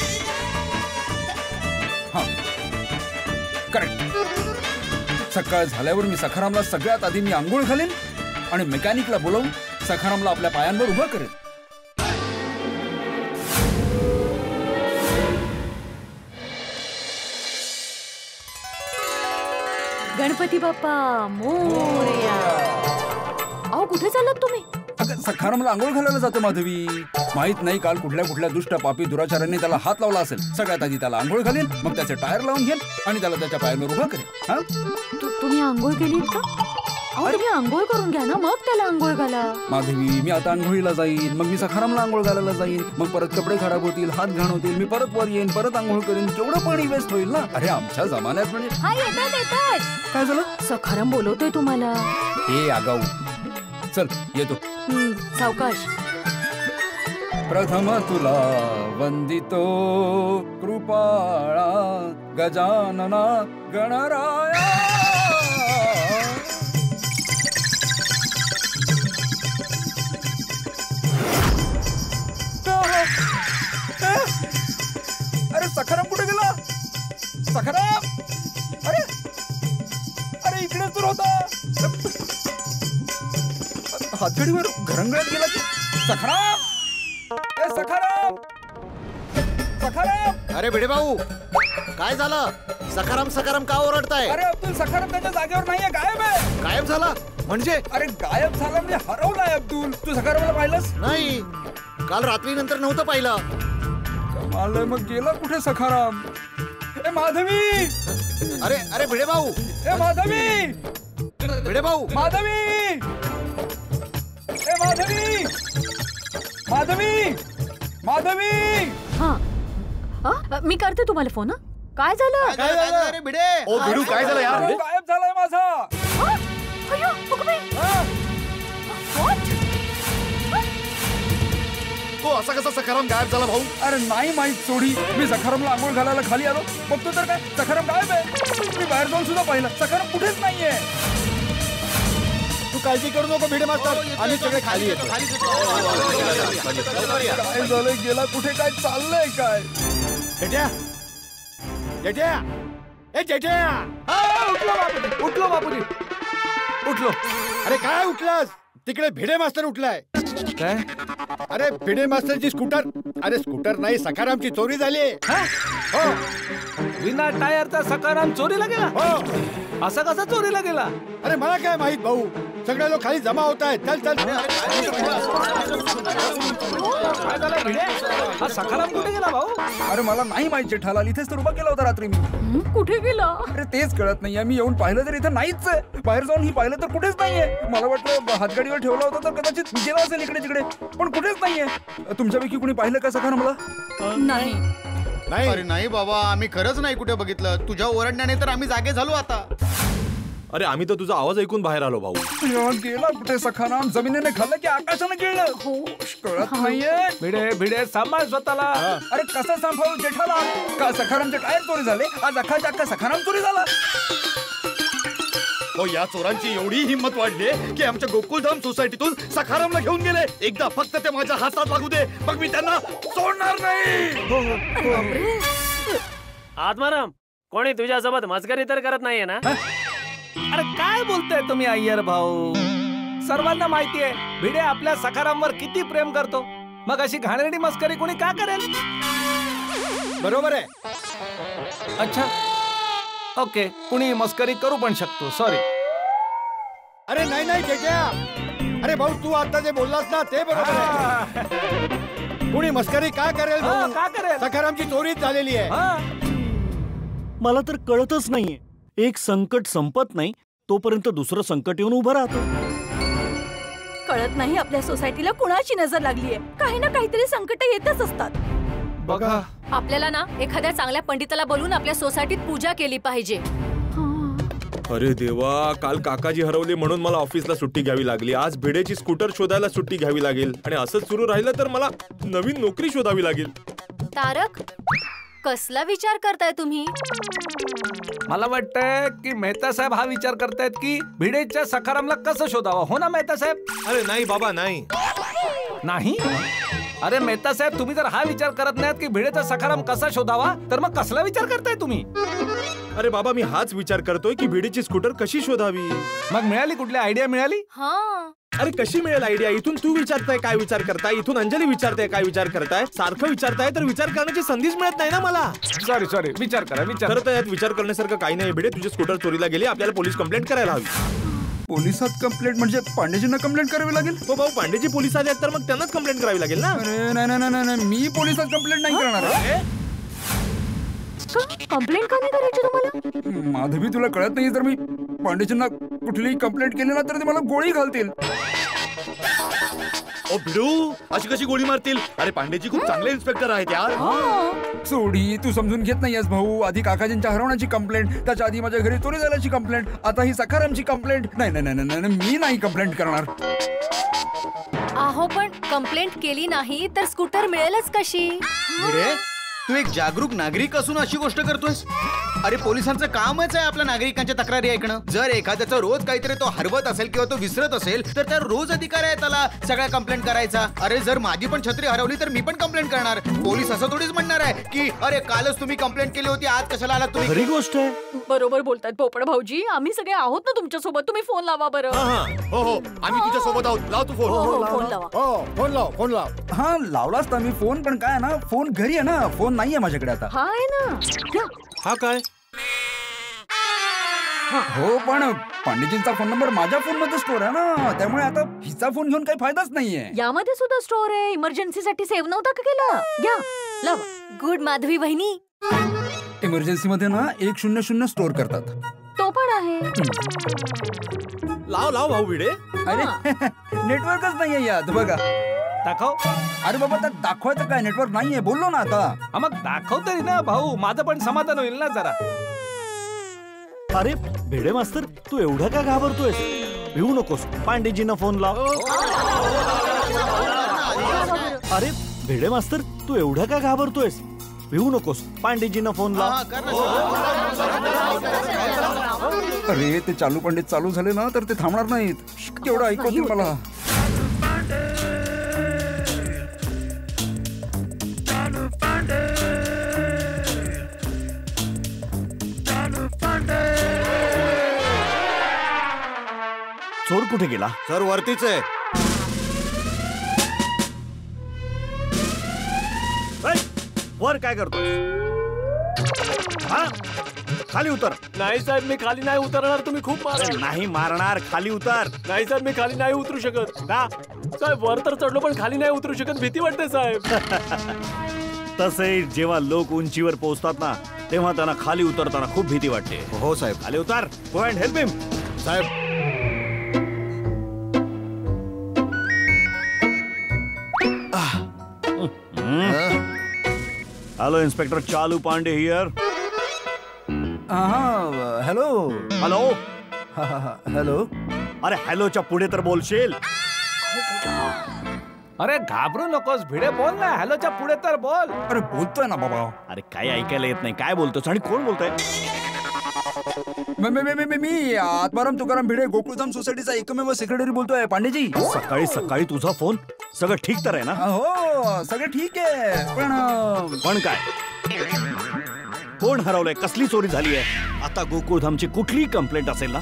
करेक्ट. सकाळ झाल्यावर मी सखारामला सगळ्यात आधी मी आंघोळ घालेन आणि मेकॅनिकला बोलावून सखारामला आपल्या पायांवर उभं करेन. गणपती बाप्पा मोरया. अहो, कुठे चाललात तुम्ही? सखारामला आंघोळ घालायला जातो माधवी. माहित नाही काल कुठल्या कुठल्या दुष्ट पापी दुराचारांनी त्याला हात लावला असेल. सगळ्यात आधी त्याला आंघोळ घालेन, मग त्याचे टायर लावून घेईन आणि त्याला त्याच्या पायांवर उभं करेन. तुम्ही आंघोळ केलीत का? अहो, तुम्ही आंघोळ करून घ्या ना, मग त्याला आंघोळ घाला. माधवी, मी आता आंघोळीला जाईन, मग मी सखारामला आंघोळ घालायला जाईन, मग परत कपडे खराब होतील, हात घाण होतील, मी परत वर येईन, परत आंघोळ करेन. केवढं पाणी वेस्ट होईल ना. अरे आमच्या जमान्यात म्हणजे. हा, येतात येतात. काय झालं? सखाराम बोलवतोय तुम्हाला. हे आगाऊ. चल येतो. सावकाश. प्रथम तुला वंदितो कृपाळा गजानना गणराया. अरे सखाराम कुठे गेला? सखाराम, अरे अरे इकडेच तर होता. हातगडीवर घरंगळत गेला की. सखाराम, ए सखाराम, सखाराम. अरे भिडे भाऊ, काय झालं? सखाराम सखाराम का ओरडताय? अरे अब्दुल, सखाराम त्याच्या जागेवर नाहीये, गायब आहे. गायब झाला म्हणजे? अरे गायब झाला म्हणजे हरवलाय अब्दुल. तू सखारामला पाहिलंस? नाही, काल रात्री नंतर नव्हतं पाहिलं. कमाल, मग गेला कुठे सखाराम? ए माधवी. अरे अरे भिडे भाऊ. ए माधवी, भिडे भाऊ. माधवी, ए माधवी, माधवी, माधवी. हा, मी करते तुम्हाला फोन. हा, काय झालं? काय झालं? अरे भिडे. ओ भिडू, काय झालं यार? गायब झालाय माझा. तो असा कसा सखाराम गायब झाला भाऊ? अरे नाही माहित सोडी. मी सखारामला आंघोळ घालायला खाली आलो, बघतो तर काय सखाराम गायब आहे. मी बाहेर जाऊन सुद्धा पाहिलं, सखाराम कुठेच नाहीये. तू काळजी करू नको भिडे मास्तर, आम्ही सगळे खाली येतो. काय झालंय, गेला कुठे, काय चाललंय काय? जेठ्या, जेठ्या, ए जेठ्या. उठलो बापूजी, उठलो बापूजी, उठलो. अरे काय उठलास? तिकडे भिडे मास्तर उठलाय. काय? अरे भिडे मास्टरची स्कूटर, अरे स्कूटर नाही सखारामची चोरी झाली. हो, विना टायरचा सखाराम चोरीला गेला. हो, असं कसं चोरीला गेला? अरे मला काय माहित भाऊ, सगळे लोक खाली जमा होत आहेत. चल चल. काय झालं भिडे? हा सखाराम कुठे गेला भाऊ? अरे मला नाही माहित जेठालाल, इथेच तर उभा केला होता रात्री मी. कुठे गेला? अरे तेच कळत नाहीये. मी येऊन पाहिलं तर इथं नाहीच आहे. बाहेर जाऊन ही पाहिलं तर कुठेच नाहीये. मला वाटलं हातगाडीवर ठेवला होता तर कदाचित गेला असेल इकडे तिकडे, पण कुठेच नाहीये. तुमच्यापैकी कुणी पाहिलं का सखारामला? नाही. अरे नाही बाबा, आम्ही खरंच नाही कुठे बघितलं. तुझ्या ओरडण्याने तर आम्ही जागे झालो आता. अरे आम्ही तर तुझा आवाज ऐकून बाहेर आलो भाऊ. गेला कुठे सखाराम? जमिनीने खाल्लं की आकाशाने गिळलं? हो, कळत नाहीये. भिडे भिडे सांभाळ स्वतःला. अरे कसं सांभाळू जेठालाल? का सखारामचे टायर चोरी झाले? आज अख्खाच्या अख्खा सखाराम चोरी झाला. हो, या चोरांची एवढी हिंमत वाढली की आमच्या गोकुळधाम सोसायटीतून सखारामला घेऊन गेले. एकदा फक्त ते माझ्या हातात लागू दे, मग मी त्यांना सोडणार नाही. आत्माराम, कोणी तुझ्यासोबत मस्करी तर करत नाहीये ना? अरे काय बोलताय तुम्ही अय्यर भाऊ? सर्वांना माहिती आहे भिडे आपल्या सखारामवर किती प्रेम करतो. मग अशी घाणेरडी मस्करी कोणी का करेल? बरोबर आहे. अच्छा, ओके, कुणी मस्करी करू पण शकतो. सॉरी. अरे नाही नाही जेठ्या, अरे भाऊ तू आता जे बोललास ना ते बरोबर आहे. कुणी मस्करी का करेल भाऊ? का करेल? सखारामची चोरीच झालेली आहे. मला तर कळतच नाहीये. एक संकट संपत नाही तोपर्यंत दुसरं संकट येऊन उभं राहतं. कळत नाही आपल्या सोसायटीला कुणाची नजर लागलीये. काही ना काहीतरी संकट येतच असतात. बघा, आपल्याला ना एखाद्या चांगल्या पंडिताला बोलून आपल्या सोसायटीत पूजा केली पाहिजे. अरे देवा, काल काकाजी हरवले म्हणून मला ऑफिसला सुट्टी घ्यावी लागली. आज भिडेची स्कूटर शोधायला सुट्टी घ्यावी लागेल. आणि असंच सुरू राहिलं तर मला नवीन नोकरी शोधावी लागेल. तारक, कसला विचार करताय तुम्ही? मला वाटतंय की मेहता साहेब हा विचार करतायत की भिडेच्या सखारामला कसं शोधावं. हो ना मेहता साहेब? अरे नाही बाबा, नाही. नाही? अरे मेहता साहेब, तुम्ही जर हा विचार करत नाहीत की भिडेचा सखाराम कसा शोधावा, तर मग कसला विचार करताय तुम्ही? अरे बाबा, मी हाच विचार करतोय की भिडेची स्कूटर कशी शोधावी. मग मिळाली कुठली आयडिया मिळाली? अरे कशी मिळेल आयडिया? इथून तू विचारताय काय विचार करताय, इथून अंजली विचारताय काय विचार करताय. सारखं विचारताय तर विचार करण्याची संधीच मिळत नाही ना मला. सॉरी, विचार करा. खरं तर यात विचार करण्यासारखं काही नाही भिडे. तुझी स्कूटर चोरीला गेली, आपल्याला पोलीस कंप्लेंट करायला हवी. पोलिसात कंप्लेंट म्हणजे पांडेजींना कंप्लेंट करावी लागेल? हो भाऊ, पांडेजी पोलीस आले तर मग त्यांनाच कंप्लेंट करावी लागेल ना. अरे नाही, मी पोलिसात कंप्लेंट नाही करणार. कंप्लेंट का नाही करायची तुम्हाला? माधवी, तुला कळत नाही तर मी पांडेजींना कुठलीही कंप्लेंट केली ना तर ते मला गोळी घालतील. ओ भिडू, अशी कशी गोळी मारतील? अरे पांडेजी खूप चांगले इन्स्पेक्टर आहेत यार. सोडी, तू समजून घेत नाहीयेस भाऊ. आधी काकाजींच्या हरवण्याची कंप्लेंट, त्याच्या आधी माझ्या घरी चोरी झाल्याची कंप्लेंट, आता ही सखारामची कंप्लेंट. नाही, मी नाही कंप्लेंट करणार. आहो, पण कंप्लेंट केली नाही तर स्कूटर मिळेलच कशी? तू एक जागरूक नागरिक असून अशी गोष्ट करतोयस? अरे पोलिसांचं कामच आहे आपल्या नागरिकांच्या तक्रारी ऐकणं. जर एखाद्याचा रोज काहीतरी तो हरवत असेल किंवा तो विसरत असेल तर त्या रोज अधिकार आहे त्याला सगळ्या कंप्लेंट करायचा. अरे जर माझी पण छत्री हरवली तर मी पण कंप्लेंट करणार. पोलीस असं थोडीच म्हणणार आहे की अरे कालच तुम्ही कंप्लेंट केली होती, आज कशाला आलात तुम्ही? खरी गोष्ट आहे. बरोबर बोलतायत पोपट भाऊजी. आम्ही सगळे आहोत ना तुमच्या सोबत. तुम्ही फोन लावा बरं. हो, आम्ही तुझ्या सोबत आहोत. लाव तू फोन. फोन लावा. हा, लावलाच ना मी फोन, पण काय ना, फोन घरी आहे ना, फोन नाहीये माझ्याकडे आता. हा आहे ना. हा काय? हो, पण पांडेजींचा फोन नंबर माझ्या फोन मध्ये स्टोर आहे ना, त्यामुळे आता हिचा फोन घेऊन काही फायदाच नाहीये. यामध्ये सुद्धा स्टोर आहे. इमर्जन्सी साठी सेव्ह नव्हता का केला? घ्या, लावा. गुड माधवी बहिणी. इमर्जन्सी मध्ये ना 100 स्टोर करतात. तो पण आहे. लाव भाऊ भिडे. अरे नेटवर्कच नाहीये यात. बघा, दाखव. अरे बाबा, त्यात दाखवायचं काय? नेटवर्क नाहीये, बोललो ना आता. मग दाखव तरी ना भाऊ, माझं पण समाधान होईल ना जरा. अरे भिडे मास्तर, तू एवढा का घाबरतोयस? भिवू नकोस, पांडेजींना फोन लाव. अरे भिडे मास्तर, तू एवढा का घाबरतोयस? भिवू नकोस, पांडेजींना फोन लाव. अरे ते चालू पंडित चालू झाले ना तर ते थांबणार नाहीत. केवढं ऐकवतील मला. चोर कुठे गेला? सर वरतीच आहे. वर काय करतोय? हा? खाली उतर. नाही साहेब, मी खाली नाही उतरणार. तुम्ही खूप मारा. नाही मारणार, खाली उतर. नाही साहेब, मी खाली नाही उतरू शकत. का? साहेब, वर तर चढलो पण खाली नाही उतरू शकत. भीती वाटते साहेब. तसे जेव्हा लोक उंचीवर पोहोचतात ना, तेव्हा त्यांना खाली उतरताना खूप भीती वाटते. हो साहेब. खाली उतर. Go and help him. साहेब. Hello inspector Chalu Pandey here. Hello. Hello. Hello. अरे हॅलोच्या पुढे तर बोलशील. अरे घाबरू नकोस भिडे, बोल ना. हॅलोच्या पुढे तर बोल. अरे बोलतोय ना बाबा. अरे काय ऐकायला येत नाही. काय बोलतोस आणि कोण बोलतोय? मी आत्माराम तुकाराम भिडे, गोकुळधाम सोसायटीचा एकमेव सेक्रेटरी बोलतोय. पांडेजी, सकाळी सकाळी तुझा फोन. सगळं ठीक तर आहे ना? हो सगळं ठीक आहे. पण काय? कोण हरवलंय? कसली चोरी झाली आहे? आता गोकुळधामची कुठली कंप्लेंट असेल ना,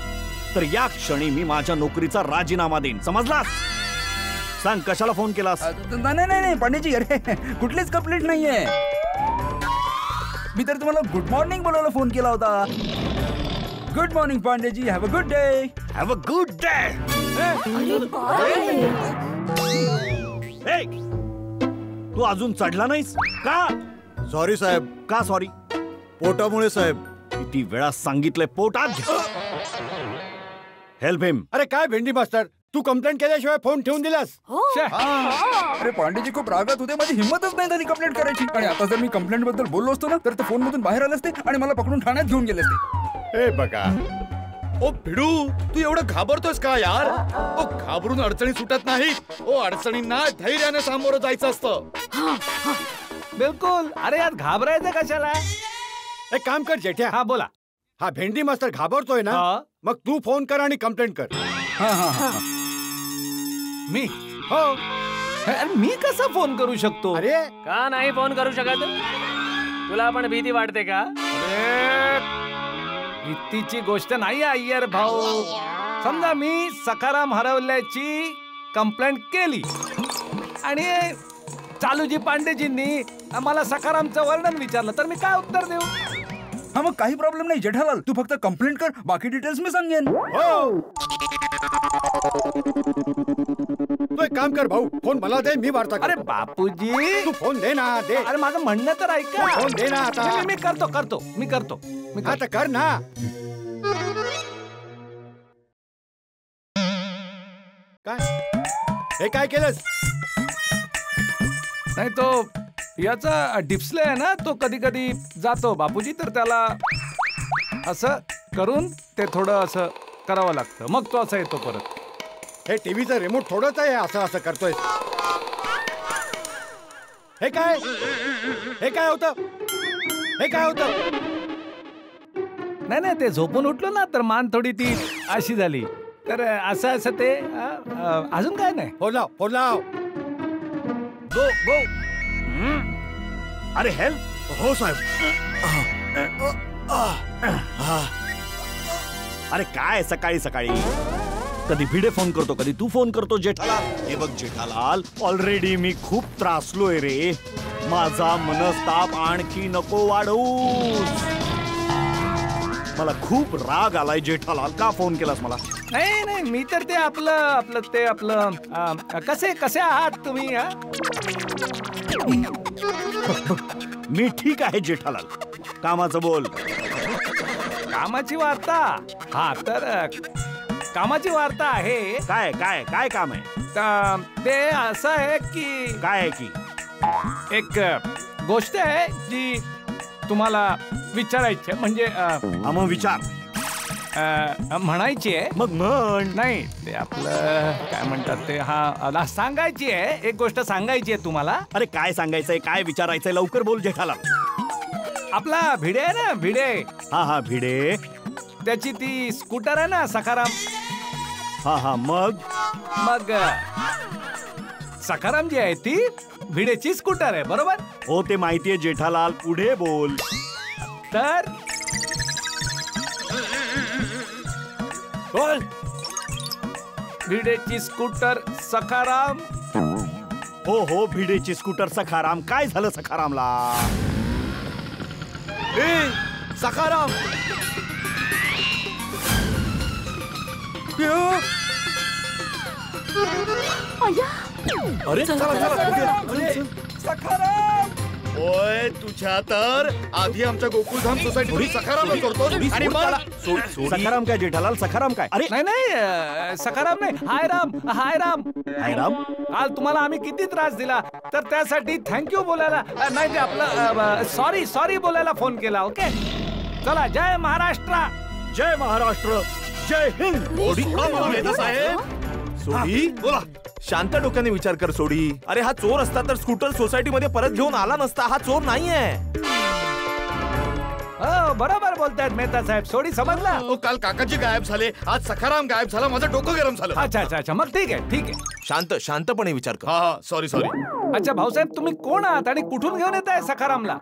तर या क्षणी मी माझ्या नोकरीचा राजीनामा देईन. समजलास? सांग कशाला फोन केलास? नाही पांडेजी, अरे कुठलीच कंप्लेंट नाहीये. मी तर तुम्हाला गुड मॉर्निंग बोलायला फोन केला होता. Good morning Pandeji. Have a good day. Have a good day. तू अजून चढला नाहीस का? सॉरी साहेब. का सॉरी? पोटामुळे साहेब. किती वेळा सांगितलंय पोटात. हेल्प हिम. अरे काय भेंडी मास्तर, तू कंप्लेंट केल्याशिवाय फोन ठेवून दिलास? अरे पांडेजी खूप रागात होते. माझी हिंमतच नाही झाली कंप्लेंट करायची. आणि आता जर मी कंप्लेंट बद्दल बोललो असतो ना, तर ते फोन मधून बाहेर आले असते आणि मला पकडून ठाण्यात घेऊन गेले असते. हे बघा, ओ भिडू, तू एवढं घाबरतोस का यार? ओ घाबरून अडचणी सुटत नाही. ओ अडचणींना धैर्याने सामोरं जायचं असतं. बिलकुल. अरे यार घाबरायचं कशाला? एक काम कर जेठ्या. हा बोला. हा भेंडी मास्तर घाबरतोय ना, मग तू फोन कर आणि कंप्लेंट कर. मी? हो. मी कसा फोन करू शकतो? अरे का नाही फोन करू शकत? तुला पण भीती वाटते का? भीतीची गोष्ट नाही अय्यर भाऊ. समजा मी सखाराम हरवल्याची कंप्लेंट केली आणि चालूजी पांडेजींनी मला सखारामचं वर्णन विचारलं, तर मी काय उत्तर देऊ? हा मग काही प्रॉब्लेम नाही जेठालाल. तू फक्त कंप्लेंट कर, बाकी डिटेल्स मी सांगेन. हो. तू एक काम कर भाऊ, फोन मला दे, मी वार्ता करतो. अरे बापूजी, तू फोन दे ना. दे. अरे माझं म्हणणं तर ऐका. फोन दे ना आता. मी करतो. आता कर ना. काय हे काय केलंस? नाही तो याचा डिस्प्ले आहे ना, तो कधी कधी जातो बापूजी, तर त्याला असं करून ते थोडं असं करावं लागतं, मग तो असं येतो परत. हे टीव्हीचं रिमोट थोडंच आहे असं असं करतोय. हे काय होतं? नाही ते झोपून उठलो ना, तर मान थोडी ती अशी झाली, तर असं ते अजून काय नाही. फोन लाव. गो. अरे हेल्प. हो साहेब. अरे काय सकाळी सकाळी कधी भिडे फोन करतो, कधी तू फोन करतो जेठालाल. हे बघ जेठालाल, ऑलरेडी मी खूप त्रासलोय रे. माझा मनस्ताप आणखी नको वाढवूस. मला खूप राग आलाय जेठालाल. का फोन केलास मला? नाही मी तर ते आपलं कसे आहात तुम्ही? मी ठीक आहे जेठालाल. कामाचं बोल. कामाची वार्ता? हा, तर कामाची वार्ता आहे. काय काम आहे? ते असं आहे की काय आहे की एक गोष्ट आहे जी तुम्हाला विचारायची आहे. म्हणजे मग विचार. म्हणायची आहे. मग म्हण. नाही ते आपलं काय म्हणतात ते, हा सांगायची आहे. एक गोष्ट सांगायची आहे तुम्हाला. अरे काय सांगायचंय, काय विचारायचंय, लवकर बोल जेठालाल. आपला भिडे आहे ना, भिडे. हा भिडे. त्याची ती स्कूटर आहे ना सखाराम. हा मग सखाराम जी आहे ती भिडेची स्कूटर आहे, बरोबर? हो ते माहितीये जेठालाल, पुढे बोल. तर बोल. भिडेची स्कूटर सखाराम. हो भिडेची स्कूटर सखाराम. काय झालं सखारामला? सखाराम अरे चला चला ओय तुझ्या तर आधी आमच्या गोकुळधाम सोसायटी सखाराम करतो आणि मग सखाराम काय जेठालाल सखाराम काय अरे नाही नाही सखाराम नाही. हाय राम हाय राम हाय राम. काल तुम्हाला आम्ही किती त्रास दिला तर त्यासाठी थँक्यू बोलायला नाही ते आपलं सॉरी सॉरी बोलायला फोन केला. ओके चला जय महाराष्ट्र जय महाराष्ट्र जय हिंद. सोडी बोला शांत डोक्याने विचार कर सोडी. अरे हा चोर असता तर स्कूटर सोसायटी मध्ये परत घेऊन आला नसता. हा चोर नाहीये. बरोबर बोलतायत मेहता साहेब. सोडी समजला. काल काकाजी गायब झाले आज सखाराम गायब झाला. माझं डोकं गरम झालं. अच्छा अच्छा अच्छा मग ठीक आहे ठीक आहे. शांतपणे विचार कर. हा सॉरी सॉरी. अच्छा भाऊसाहेब तुम्ही कोण आहात आणि कुठून घेऊन येत आहे सखारामला?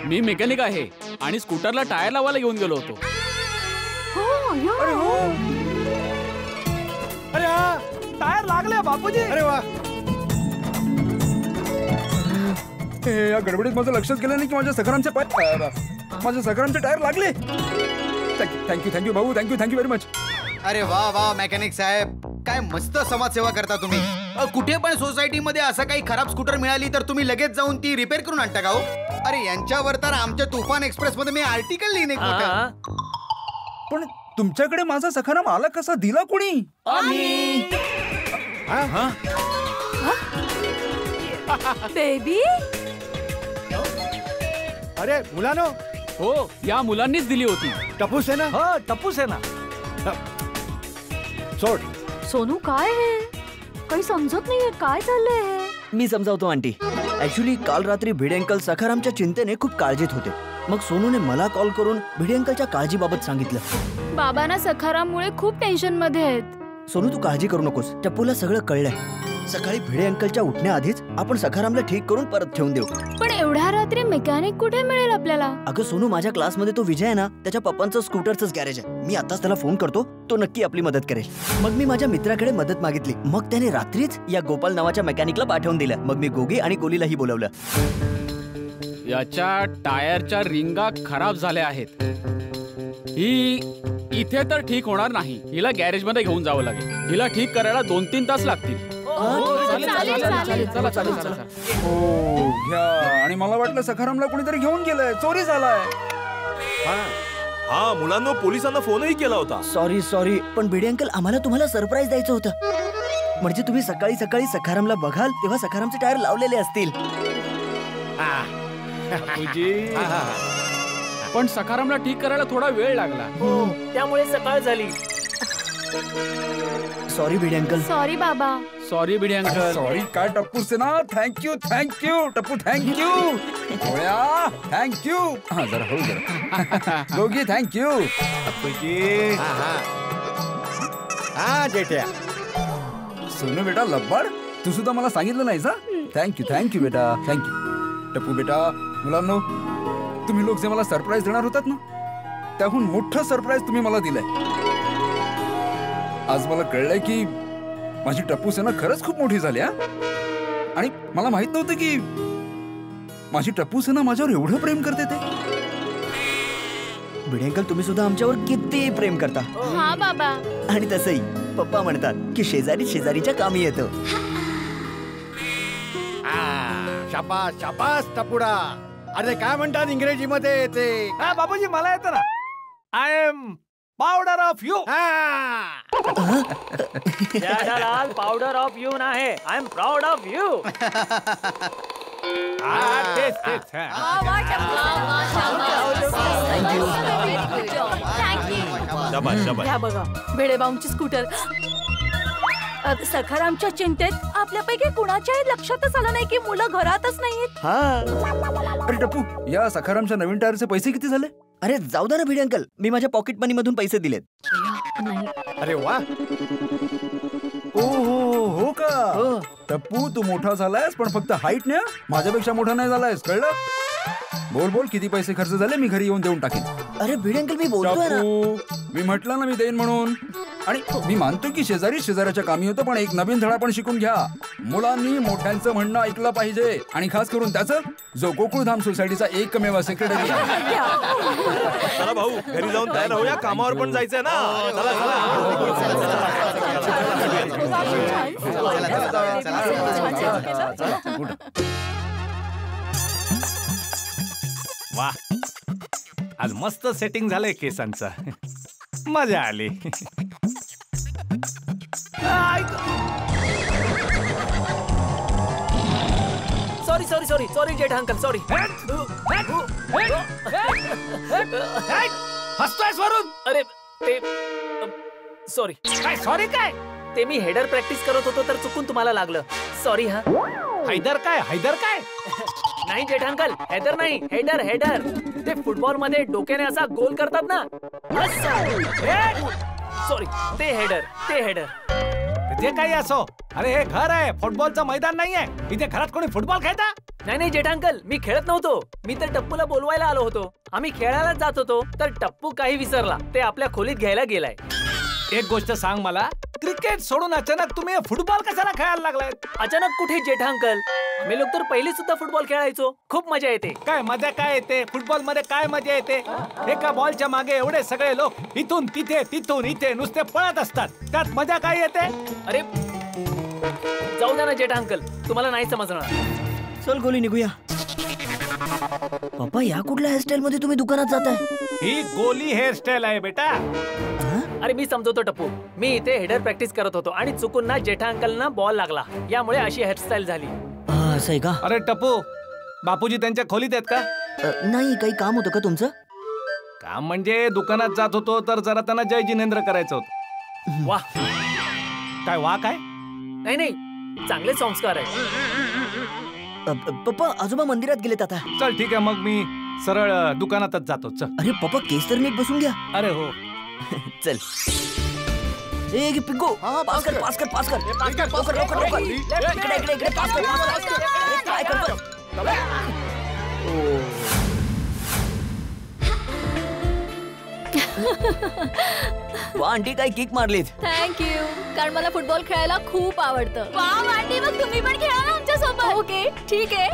मी मेकॅनिक आहे आणि स्कूटरला टायर लावायला घेऊन गेलो होतो. अरे हा टायर लागले बापूजी. अरे वा या गडबडीत माझं लक्षच गेलं नाही की माझ्या सखारामचे टायर लागले. थँक्यू भाऊ थँक्यू व्हेरी मच. अरे वा वा मेकॅनिक साहेब काय मस्त समाजसेवा करता तुम्ही. कुठे पण सोसायटी मध्ये असं काही खराब स्कूटर मिळाली तर तुम्ही लगेच जाऊन ती रिपेअर करून आणता का हो? अरे यांच्यावर तर आमच्या तुफान एक्सप्रेस मध्ये मी आर्टिकल लिहिणे. पण तुमच्याकडे माझा सखाराम आला कसा? दिला कोणी? बेबी अरे मुलानो हो या मुलांनीच दिली होती. टप्पू सेना. हो टप्पू सेना. सोड. सोनू काय आहे काही समजत नाहीये काय चाललंय हे. मी समजावतो आंटी. ऍक्च्युली काल रात्री भिडे अंकल सखारामच्या चिंतेने खूप काळजीत होते. मग सोनूने मला कॉल करून भिडे अंकलच्या काळजीबाबत सांगितलं. बाबांना सखाराममुळे खूप टेन्शन मध्ये आहेत. सोनू तू काळजी करू नकोस. टप्पूला सगळं कळलंय. सकाळी भिडे अंकलच्या उठण्याआधीच आपण सखारामला ठीक करून परत ठेवून देऊ. पण एवढ्या रात्री मेकॅनिक कुठे मिळेल आपल्याला? अगं सोनू माझ्या क्लासमध्ये तो विजय आहे ना त्याच्या पप्पांचं स्कूटरचंच गॅरेज आहे. मी आताच त्याला फोन करतो. तो नक्की आपली मदत करेल. मग मी माझ्या मित्राकडे मदत मागितली. मग त्याने रात्रीच या गोपाल नावाच्या मेकॅनिकला पाठवून दिलं. मग मी गोगी आणि कोलीलाही बोलवलं. याच्या टायरच्या रिंगा खराब झाल्या आहेत. ही इथे तर ठीक होणार नाही. हिला गॅरेज मध्ये घेऊन जावं लागेल. हिला ठीक करायला 2-3 तास लागतील. आणि मला वाटलं सखारामला कोणीतरी घेऊन गेलंय. चोरी झालाय. हा मुलांना पोलिसांना फोनही केला होता. सॉरी पण भिडे अंकल आम्हाला तुम्हाला सरप्राईज द्यायचं होतं. म्हणजे तुम्ही सकाळी सकाळी सखारामला बघाल तेव्हा सखारामचे टायर लावलेले असतील. पण सखारामला ठीक करायला थोडा वेळ लागला. त्यामुळे सकाळ झाली. Sorry Bhide uncle. सॉरी बाबा. Sorry Bhide uncle. सॉरी काय टप्पू सेना. थँक्यू टप्पू थँक्यू. थँक्यू. हा जरा हो जरा. दोघी थँक्यू. हा जेठ्या. सोनू बेटा लब्बाड तू सुद्धा मला सांगितलं नाहीस. थँक्यू बेटा थँक्यू. टप्पू बेटा मुलांनो तुम्ही लोक जे मला सरप्राईज देणार होतात ना त्याहून मोठं सरप्राईज तुम्ही मला दिलंय. आज मला कळलंय की माझी टप्पू सेना खरंच खूप मोठी झाली. आणि मला माहित नव्हतं की माझी टप्पू सेना माझ्यावर एवढं प्रेम करते ते. भिडे अंकल तुम्ही सुद्धा आमच्यावर किती प्रेम करता. हा बाबा. आणि तसंही पप्पा म्हणतात की शेजारीच्या कामी येतो. शाबास शाबास टपुडा. अरे काय म्हणतात इंग्रजीमध्ये ते? बाबूजी मला येतं ना. I am powder of you. Jethalal powder of you नाही. I am proud of you. या बघा भिडेबाऊंची स्कूटर. सखारामच्या चिंतेत आपल्यापैकी कुणाच्याही लक्षातच आलं नाही की मुलं घरातच नाहीत. अरे टप्पू या सखारामच्या नवीन टायरचे पैसे किती झाले? अरे जाऊ दे ना भिडे अंकल. मी माझ्या पॉकेट मनी मधून पैसे दिलेत. अरे वा. हो का? टप्पू तू मोठा झालायस पण फक्त हाईट ने. माझ्यापेक्षा मोठा नाही झालायस कळलं. बोल किती पैसे खर्च झाले. मी घरी येऊन देऊन टाकेन. अरे भिडे अंकल मी बोलतोय ना. मी म्हटलं ना मी देईन म्हणून. आणि मी मानतो की शेजारी शेजाऱ्याच्या कामी होतं, पण एक नवीन धडा पण शिकून घ्या. मुलांनी मोठ्यांचं म्हणणं ऐकलं पाहिजे आणि खास करून त्याचं जो गोकुळधाम सोसायटीचा एकमेव सेक्रेटरी. चला भाऊ घरी जाऊन तयार होऊया, कामावर पण जायचंय ना. वा, आज मस्त सेटिंग झालंय केसांचं. मजा आली. सॉरी सॉरी सॉरी सॉरी जेठा अंकल सॉरी. हसतोयस वरून? अरे ते सॉरी. काय सॉरी काय? ते मी हेडर प्रॅक्टिस करत होतो तर चुकून तुम्हाला लागलं. सॉरी. हा हैदर काय? हैदर काय? नाही जेठा अंकल, हेडर नाही, हेडर हेडर. ते फुटबॉल मध्ये डोक्याने असा गोल करतात ना. सॉरी, ते हेडर ते हेडर. ते काही असो, अरे हे घर आहे, फुटबॉलचं मैदान नाहीये. इथे घरात कोणी फुटबॉल खेळता? नाही नाही जेठा अंकल, मी खेळत नव्हतो. मी तर टप्पूला बोलवायला आलो होतो. आम्ही खेळायला जात होतो तर टप्पू काही विसरला. ते आपल्या खोलीत घ्यायला गेलाय. एक गोष्ट सांग मला, क्रिकेट सोडून अचानक तुम्ही फुटबॉल कशाला खेळायला लागलाय? अचानक कुठे जेठा अंकल, आम्ही लोक तर पहिले सुद्धा फुटबॉल खेळायचो. खूप मजा येते. काय मजा काय येते? फुटबॉल मध्ये काय मजा येते? एका बॉलच्या मागे एवढे सगळे लोक इथून तिथे तिथून इथे नुसते पळत असतात. त्यात मजा काय येते? अरे जाऊ द्या ना जेठा अंकल, तुम्हाला नाही समजणार. चल गोली निघूया. पप्पा या कुठल्या हेअरस्टाईल मध्ये तुम्ही दुकानात जाताय? ही गोली हेअरस्टाईल आहे बेटा. अरे मी समजवतो टप्पू, मी इथे हेडर प्रॅक्टिस करत होतो आणि चुकून ना जेठा अंकलना बॉल लागला, यामुळे अशी हेअरस्टाईल झाली. असं आहे का? अरे टप्पू, बापूजी त्यांच्या खोलीत आहेत का? नाही, काही काम होतं का तुमचं? काम म्हणजे दुकानात जात होतो तर जरा त्यांना जय जिनेंद्र करायचं होतं. वा काय वा काय? नाही नाही, चांगले संस्कार आहे. पप्पा आजोबा मंदिरात गेलेत आता. चल ठीक आहे, मग मी सरळ दुकानातच जातो. चल. अरे पप्पा केस तर नीट बसून घ्या. अरे हो. चल. ए पिंकू, पास कर पास कर पास कर. लवकर लवकर लवकर. इकडे इकडे इकडे पास कर पास कर. काय करतो? आंटी काय किक मारलीत. थँक्यू, कारण मला फुटबॉल खेळायला खूप आवडतं. वाव आंटी, मग तुम्ही पण खेळा ना आमच्या सोबत. ओके ठीक आहे.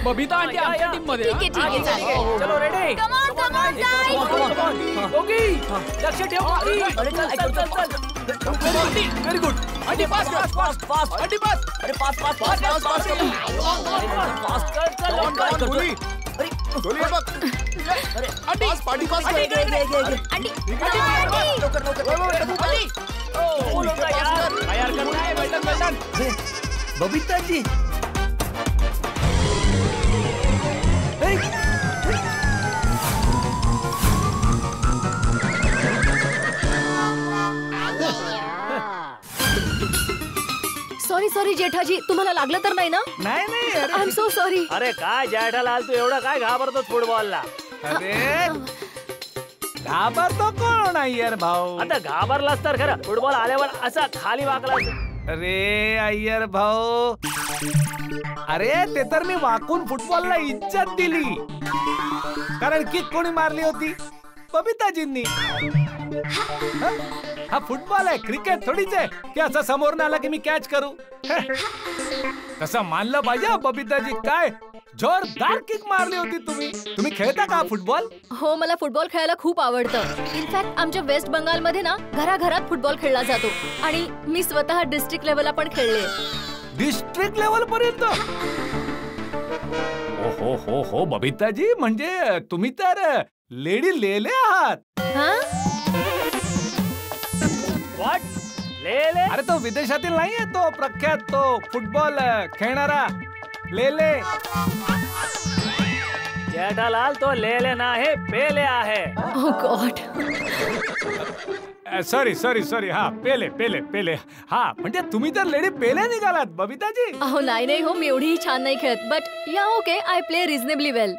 बबिता आंटी आमच्या टीम मध्ये. ठीक आहे ठीक आहे. चलो ready. Come on come on guys. Okay, लक्ष ठेव. अरे चल चल चल. Very good. Aunty pass pass pass pass. Aunty pass. अरे pass pass pass pass pass. Pass कर चल. गोली गोली बघ. अरे aunty party pass. Aunty aunty लवकर लवकर. बबिता जी. सॉरी सॉरी जेठाजी, तुम्हाला लागलं तर नाही ना? नाही नाही. I am so sorry. अरे काय जेठालाल, तू एवढा काय घाबरतो फुटबॉलला? अरे घाबरतो कोण नाही यार भाऊ. आता घाबरलास तर खरं, फुटबॉल आल्यावर असा खाली वाकला. अरे अय्यर भाऊ, अरे ते तर मी वाकून फुटबॉलला इज्जत दिली, कारण किक कोणी मारली होती? बबिताजींनी. हा फुटबॉल आहे, क्रिकेट थोडीच आहे की असं समोर आला की मी कॅच करू. तसं मानलं पाहिजे बबिताजी, काय जोरदार किक मारली होती तुम्ही. तुम्ही खेळता का फुटबॉल? हो, मला फुटबॉल खेळायला खूप आवडतं. इनफॅक्ट आमच्या वेस्ट बंगाल मध्ये ना घराघरात फुटबॉल खेळला जातो आणि मी स्वतः डिस्ट्रिक्ट लेवलला पण खेळले. डिस्ट्रिक्ट लेवल पर्यंत? हो हो हो बबिताजी, म्हणजे तुम्ही तर लेडी लेले आहात. व्हॉट? लेले? अरे तो विदेशातील नाहीये, तो प्रख्यात तो फुटबॉल खेळणारा लेले. जेठालाल, तो लेले नाही, पेले आहे. ओह गॉड. Sorry sorry sorry. हा पेले पेले पेले. हा म्हणजे तुम्ही तर लेडी पेले निघालात बबिताजी. अहो नाही नाही हो, मी एवढी छान नाही खेळत, बट या ओके, आय प्ले रिझनेबली वेल.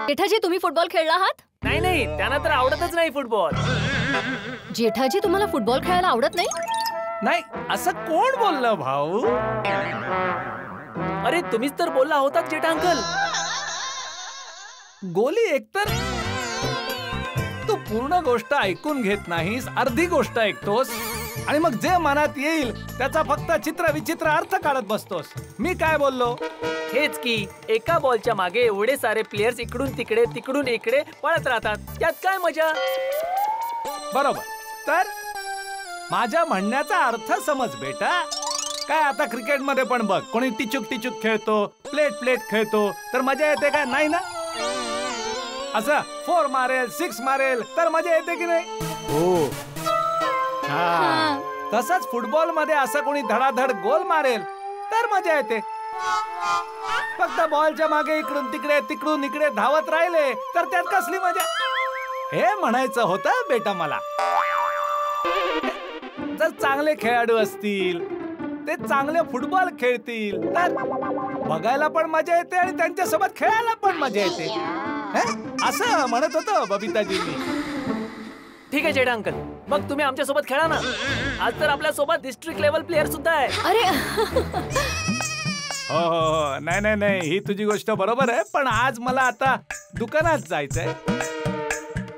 जेठाजी, तुम्ही फुटबॉल खेळला आहात? नाही नाही, त्यांना तर आवडतच नाही फुटबॉल. जेठाजी, तुम्हाला फुटबॉल खेळायला आवडत नाही? नाही, असं कोण बोललं भाऊ? अरे तुम्हीच तर बोलला होतात जेठा अंकल. गोली एकतर तू पूर्ण गोष्ट ऐकून घेत नाहीस, अर्धी गोष्ट ऐकतोस आणि मग जे मनात येईल त्याचा फक्त चित्र विचित्र अर्थ काढत बसतोस. मी काय बोललो? हेच की एका बॉलच्या मागे एवढे सारे प्लेयर्स इकडून इकडे पळत राहतात, त्यात काय मजा? बरोबर. तर माझ्या म्हणण्याचा अर्थ समज बेटा. काय आता क्रिकेटमध्ये पण बघ, कोणी टिचूक खेळतो, प्लेट खेळतो, तर मजा येते का? नाही ना. असं 4 मारेल 6 मारेल तर मजा येते की नाही? हो. तसंच फुटबॉल मध्ये असं कोणी धडाधड गोल मारेल तर मजा येते. फक्त बॉलच्या मागे इकडून इकडे धावत राहिले तर त्यात कसली मजा? हे म्हणायचं होतं बेटा मला. जर चांगले खेळाडू असतील, ते चांगले फुटबॉल खेळतील तर बघायला पण मजा येते आणि त्यांच्यासोबत खेळायला पण मजा येते. असं म्हणत होतं बबिताजींनी. ठीक आहे जेठा अंकल, मग तुम्ही आमच्या सोबत खेळा ना. आज तर आपल्या सोबत डिस्ट्रिक्ट लेवल प्लेयर सुद्धा आहे. अरे हो, नाही, ही तुझी गोष्ट बरोबर आहे, पण आज मला आता दुकानात जायचंय.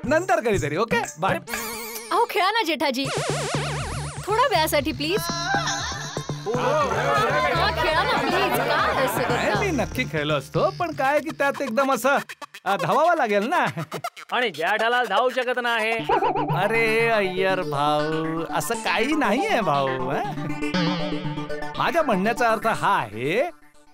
नंतर कधीतरी. Okay, bye. अहो खेळा ना जेठाजी, थोड्या वेळासाठी प्लीज. खेळा ना प्लीज. काय असं करता? मी नक्की खेळलो असतो, पण काय की त्यात एकदम असं धावावं लागेल ना. आणि जेठालाल धावू शकत नाही. अरे अय्यर भाऊ, असं काही नाहीये भाऊ. माझ्या म्हणण्याचा अर्थ हा आहे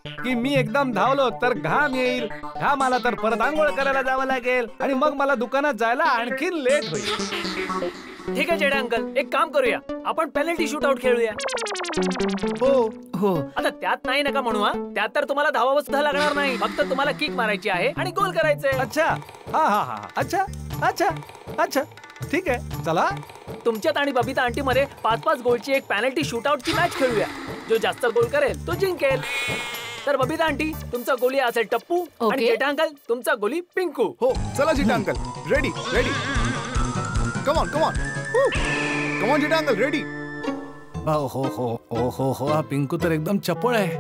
की मी एकदम धावलो तर घाम येईल, घाम आला तर परत आंघोळ करायला जावं लागेल आणि मग मला दुकानात जायला आणखी लेट होईल. ठीक आहे जेठा अंकल, एक काम करूया, आपण पेनल्टी शूट आउट खेळूया. हो. आता त्यात नाही नका म्हणू. त्यात तर तुम्हाला धावावं सुद्धा लागणार नाही, फक्त तुम्हाला किक मारायची आहे आणि गोल करायचे. अच्छा, हा, अच्छा, ठीक आहे, चला. तुमच्यात आणि बबिता आंटी मध्ये 5-5 गोलची एक पेनल्टी शूट आउटची मॅच खेळूया. जो जास्त गोल करेल तो जिंकेल. तर बबिता आंटी, तुमचा गोली असेल टप्पू आणि जेठा अंकल तुमचा गोली पिंकू. हो, चला Jetha uncle. Ready. Come on Jetha uncle, ready. हो, हा पिंकू तर एकदम चपळ आहे.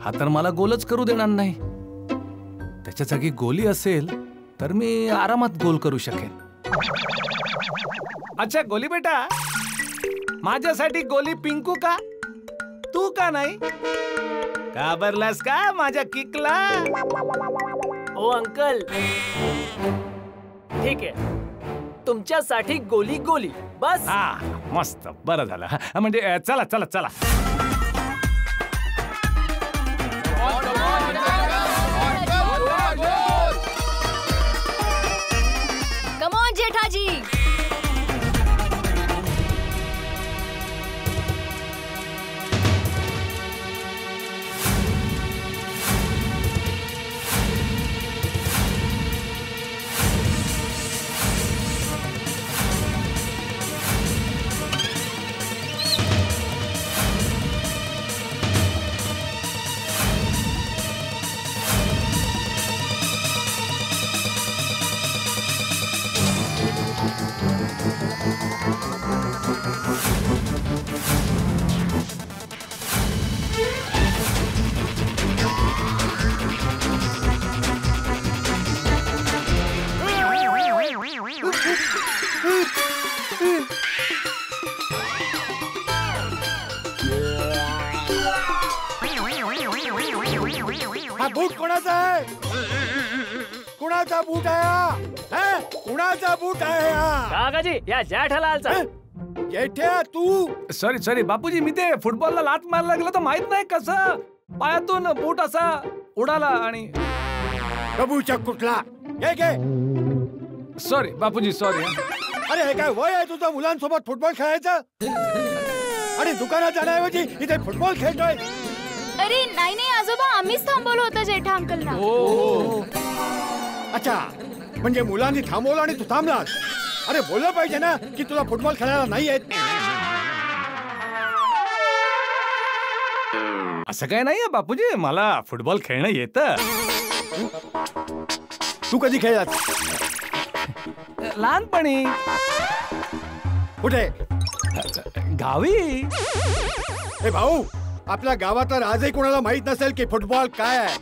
हा तर मला गोलच करू देणार नाही. त्याच्या जागी गोली असेल तर मी आरामात गोल करू शकेन. अच्छा गोली बेटा, माझ्यासाठी गोली पिंकू का, तू का नाही? घाबरलास का माझ्या किकला? ओ अंकल, ठीक आहे, तुमच्यासाठी गोली बस. मस्त, बरं झालं. म्हणजे चला. Come on Jethaji. हा बूट कोणाचा आहे? कुणाचा बूट आहे? कुणाचा बूट आहे हा? काकाजी, या जेठालालचा. जेठ्या तू? सॉरी बापूजी, मी ते फुटबॉलला लात मारायला गेलो तर माहित नाही कसं पायातून बूट असा उडाला आणि प्रभूच्या कुठला. Sorry Bapuji, sorry. अरे हे काय वय आहे तुझं मुलांसोबत फुटबॉल खेळायचं आणि दुकानात जाण्याऐवजी इथे फुटबॉल खेळतोय? अरे नाही आजोबा, आम्हीच थांबवलं होतं जेठा अंकलना. अच्छा, म्हणजे मुलांनी थांबवलं आणि तू थांबलास. अरे बोललं पाहिजे ना की तुला फुटबॉल खेळायला नाही येत. असं काय नाहीये बापूजी, मला फुटबॉल खेळणं येतं. तू कधी खेळलास? लहानपणी. कुठे? गावी. हे भाऊ, आपल्या गावात तर आजही कोणाला माहित नसेल की फुटबॉल काय आहे.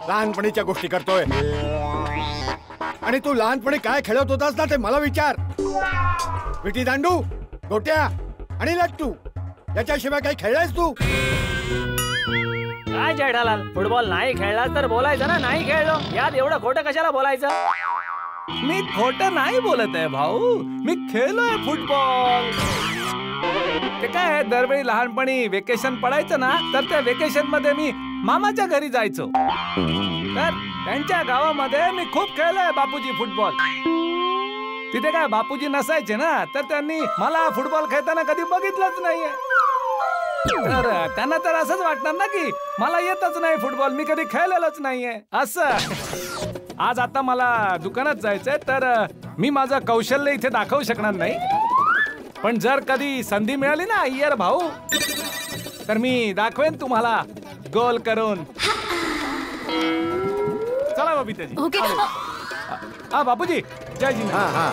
लहानपणीच्या गोष्टी करतोय. आणि तू लहानपणी काय खेळत होतास ना ते मला विचार. विटी दांडू, गोट्या आणि लट्टू याच्याशिवाय काही खेळलायस तू? काय जेठालाल, फुटबॉल नाही खेळला तर बोलायचं ना नाही खेळलो. यात एवढं खोटं कशाला बोलायचं? मी खोटं नाही बोलत आहे भाऊ, मी खेळलोय फुटबॉल. ते काय दरवेळी लहानपणी वेकेशन पडायचं ना तर त्या वेकेशन मध्ये मी मामाच्या घरी जायचो. तर त्यांच्या गावामध्ये मी खूप खेळलोय बापूजी फुटबॉल. तिथे काय बापूजी नसायचे ना तर त्यांनी मला फुटबॉल खेळताना कधी बघितलंच नाहीये. तर त्यांना तर असंच वाटणार ना की मला येतच नाही फुटबॉल, मी कधी खेळलेलंच नाहीये असं. आज आता मला दुकानात जायचंय तर मी माझं कौशल्य इथे दाखवू शकणार नाही. पण जर कधी संधी मिळाली ना अय्यर भाऊ तर मी दाखवेन तुम्हाला गोल करून. चला बबिताजी. ओके. हा बापूजी, जय जी. हा.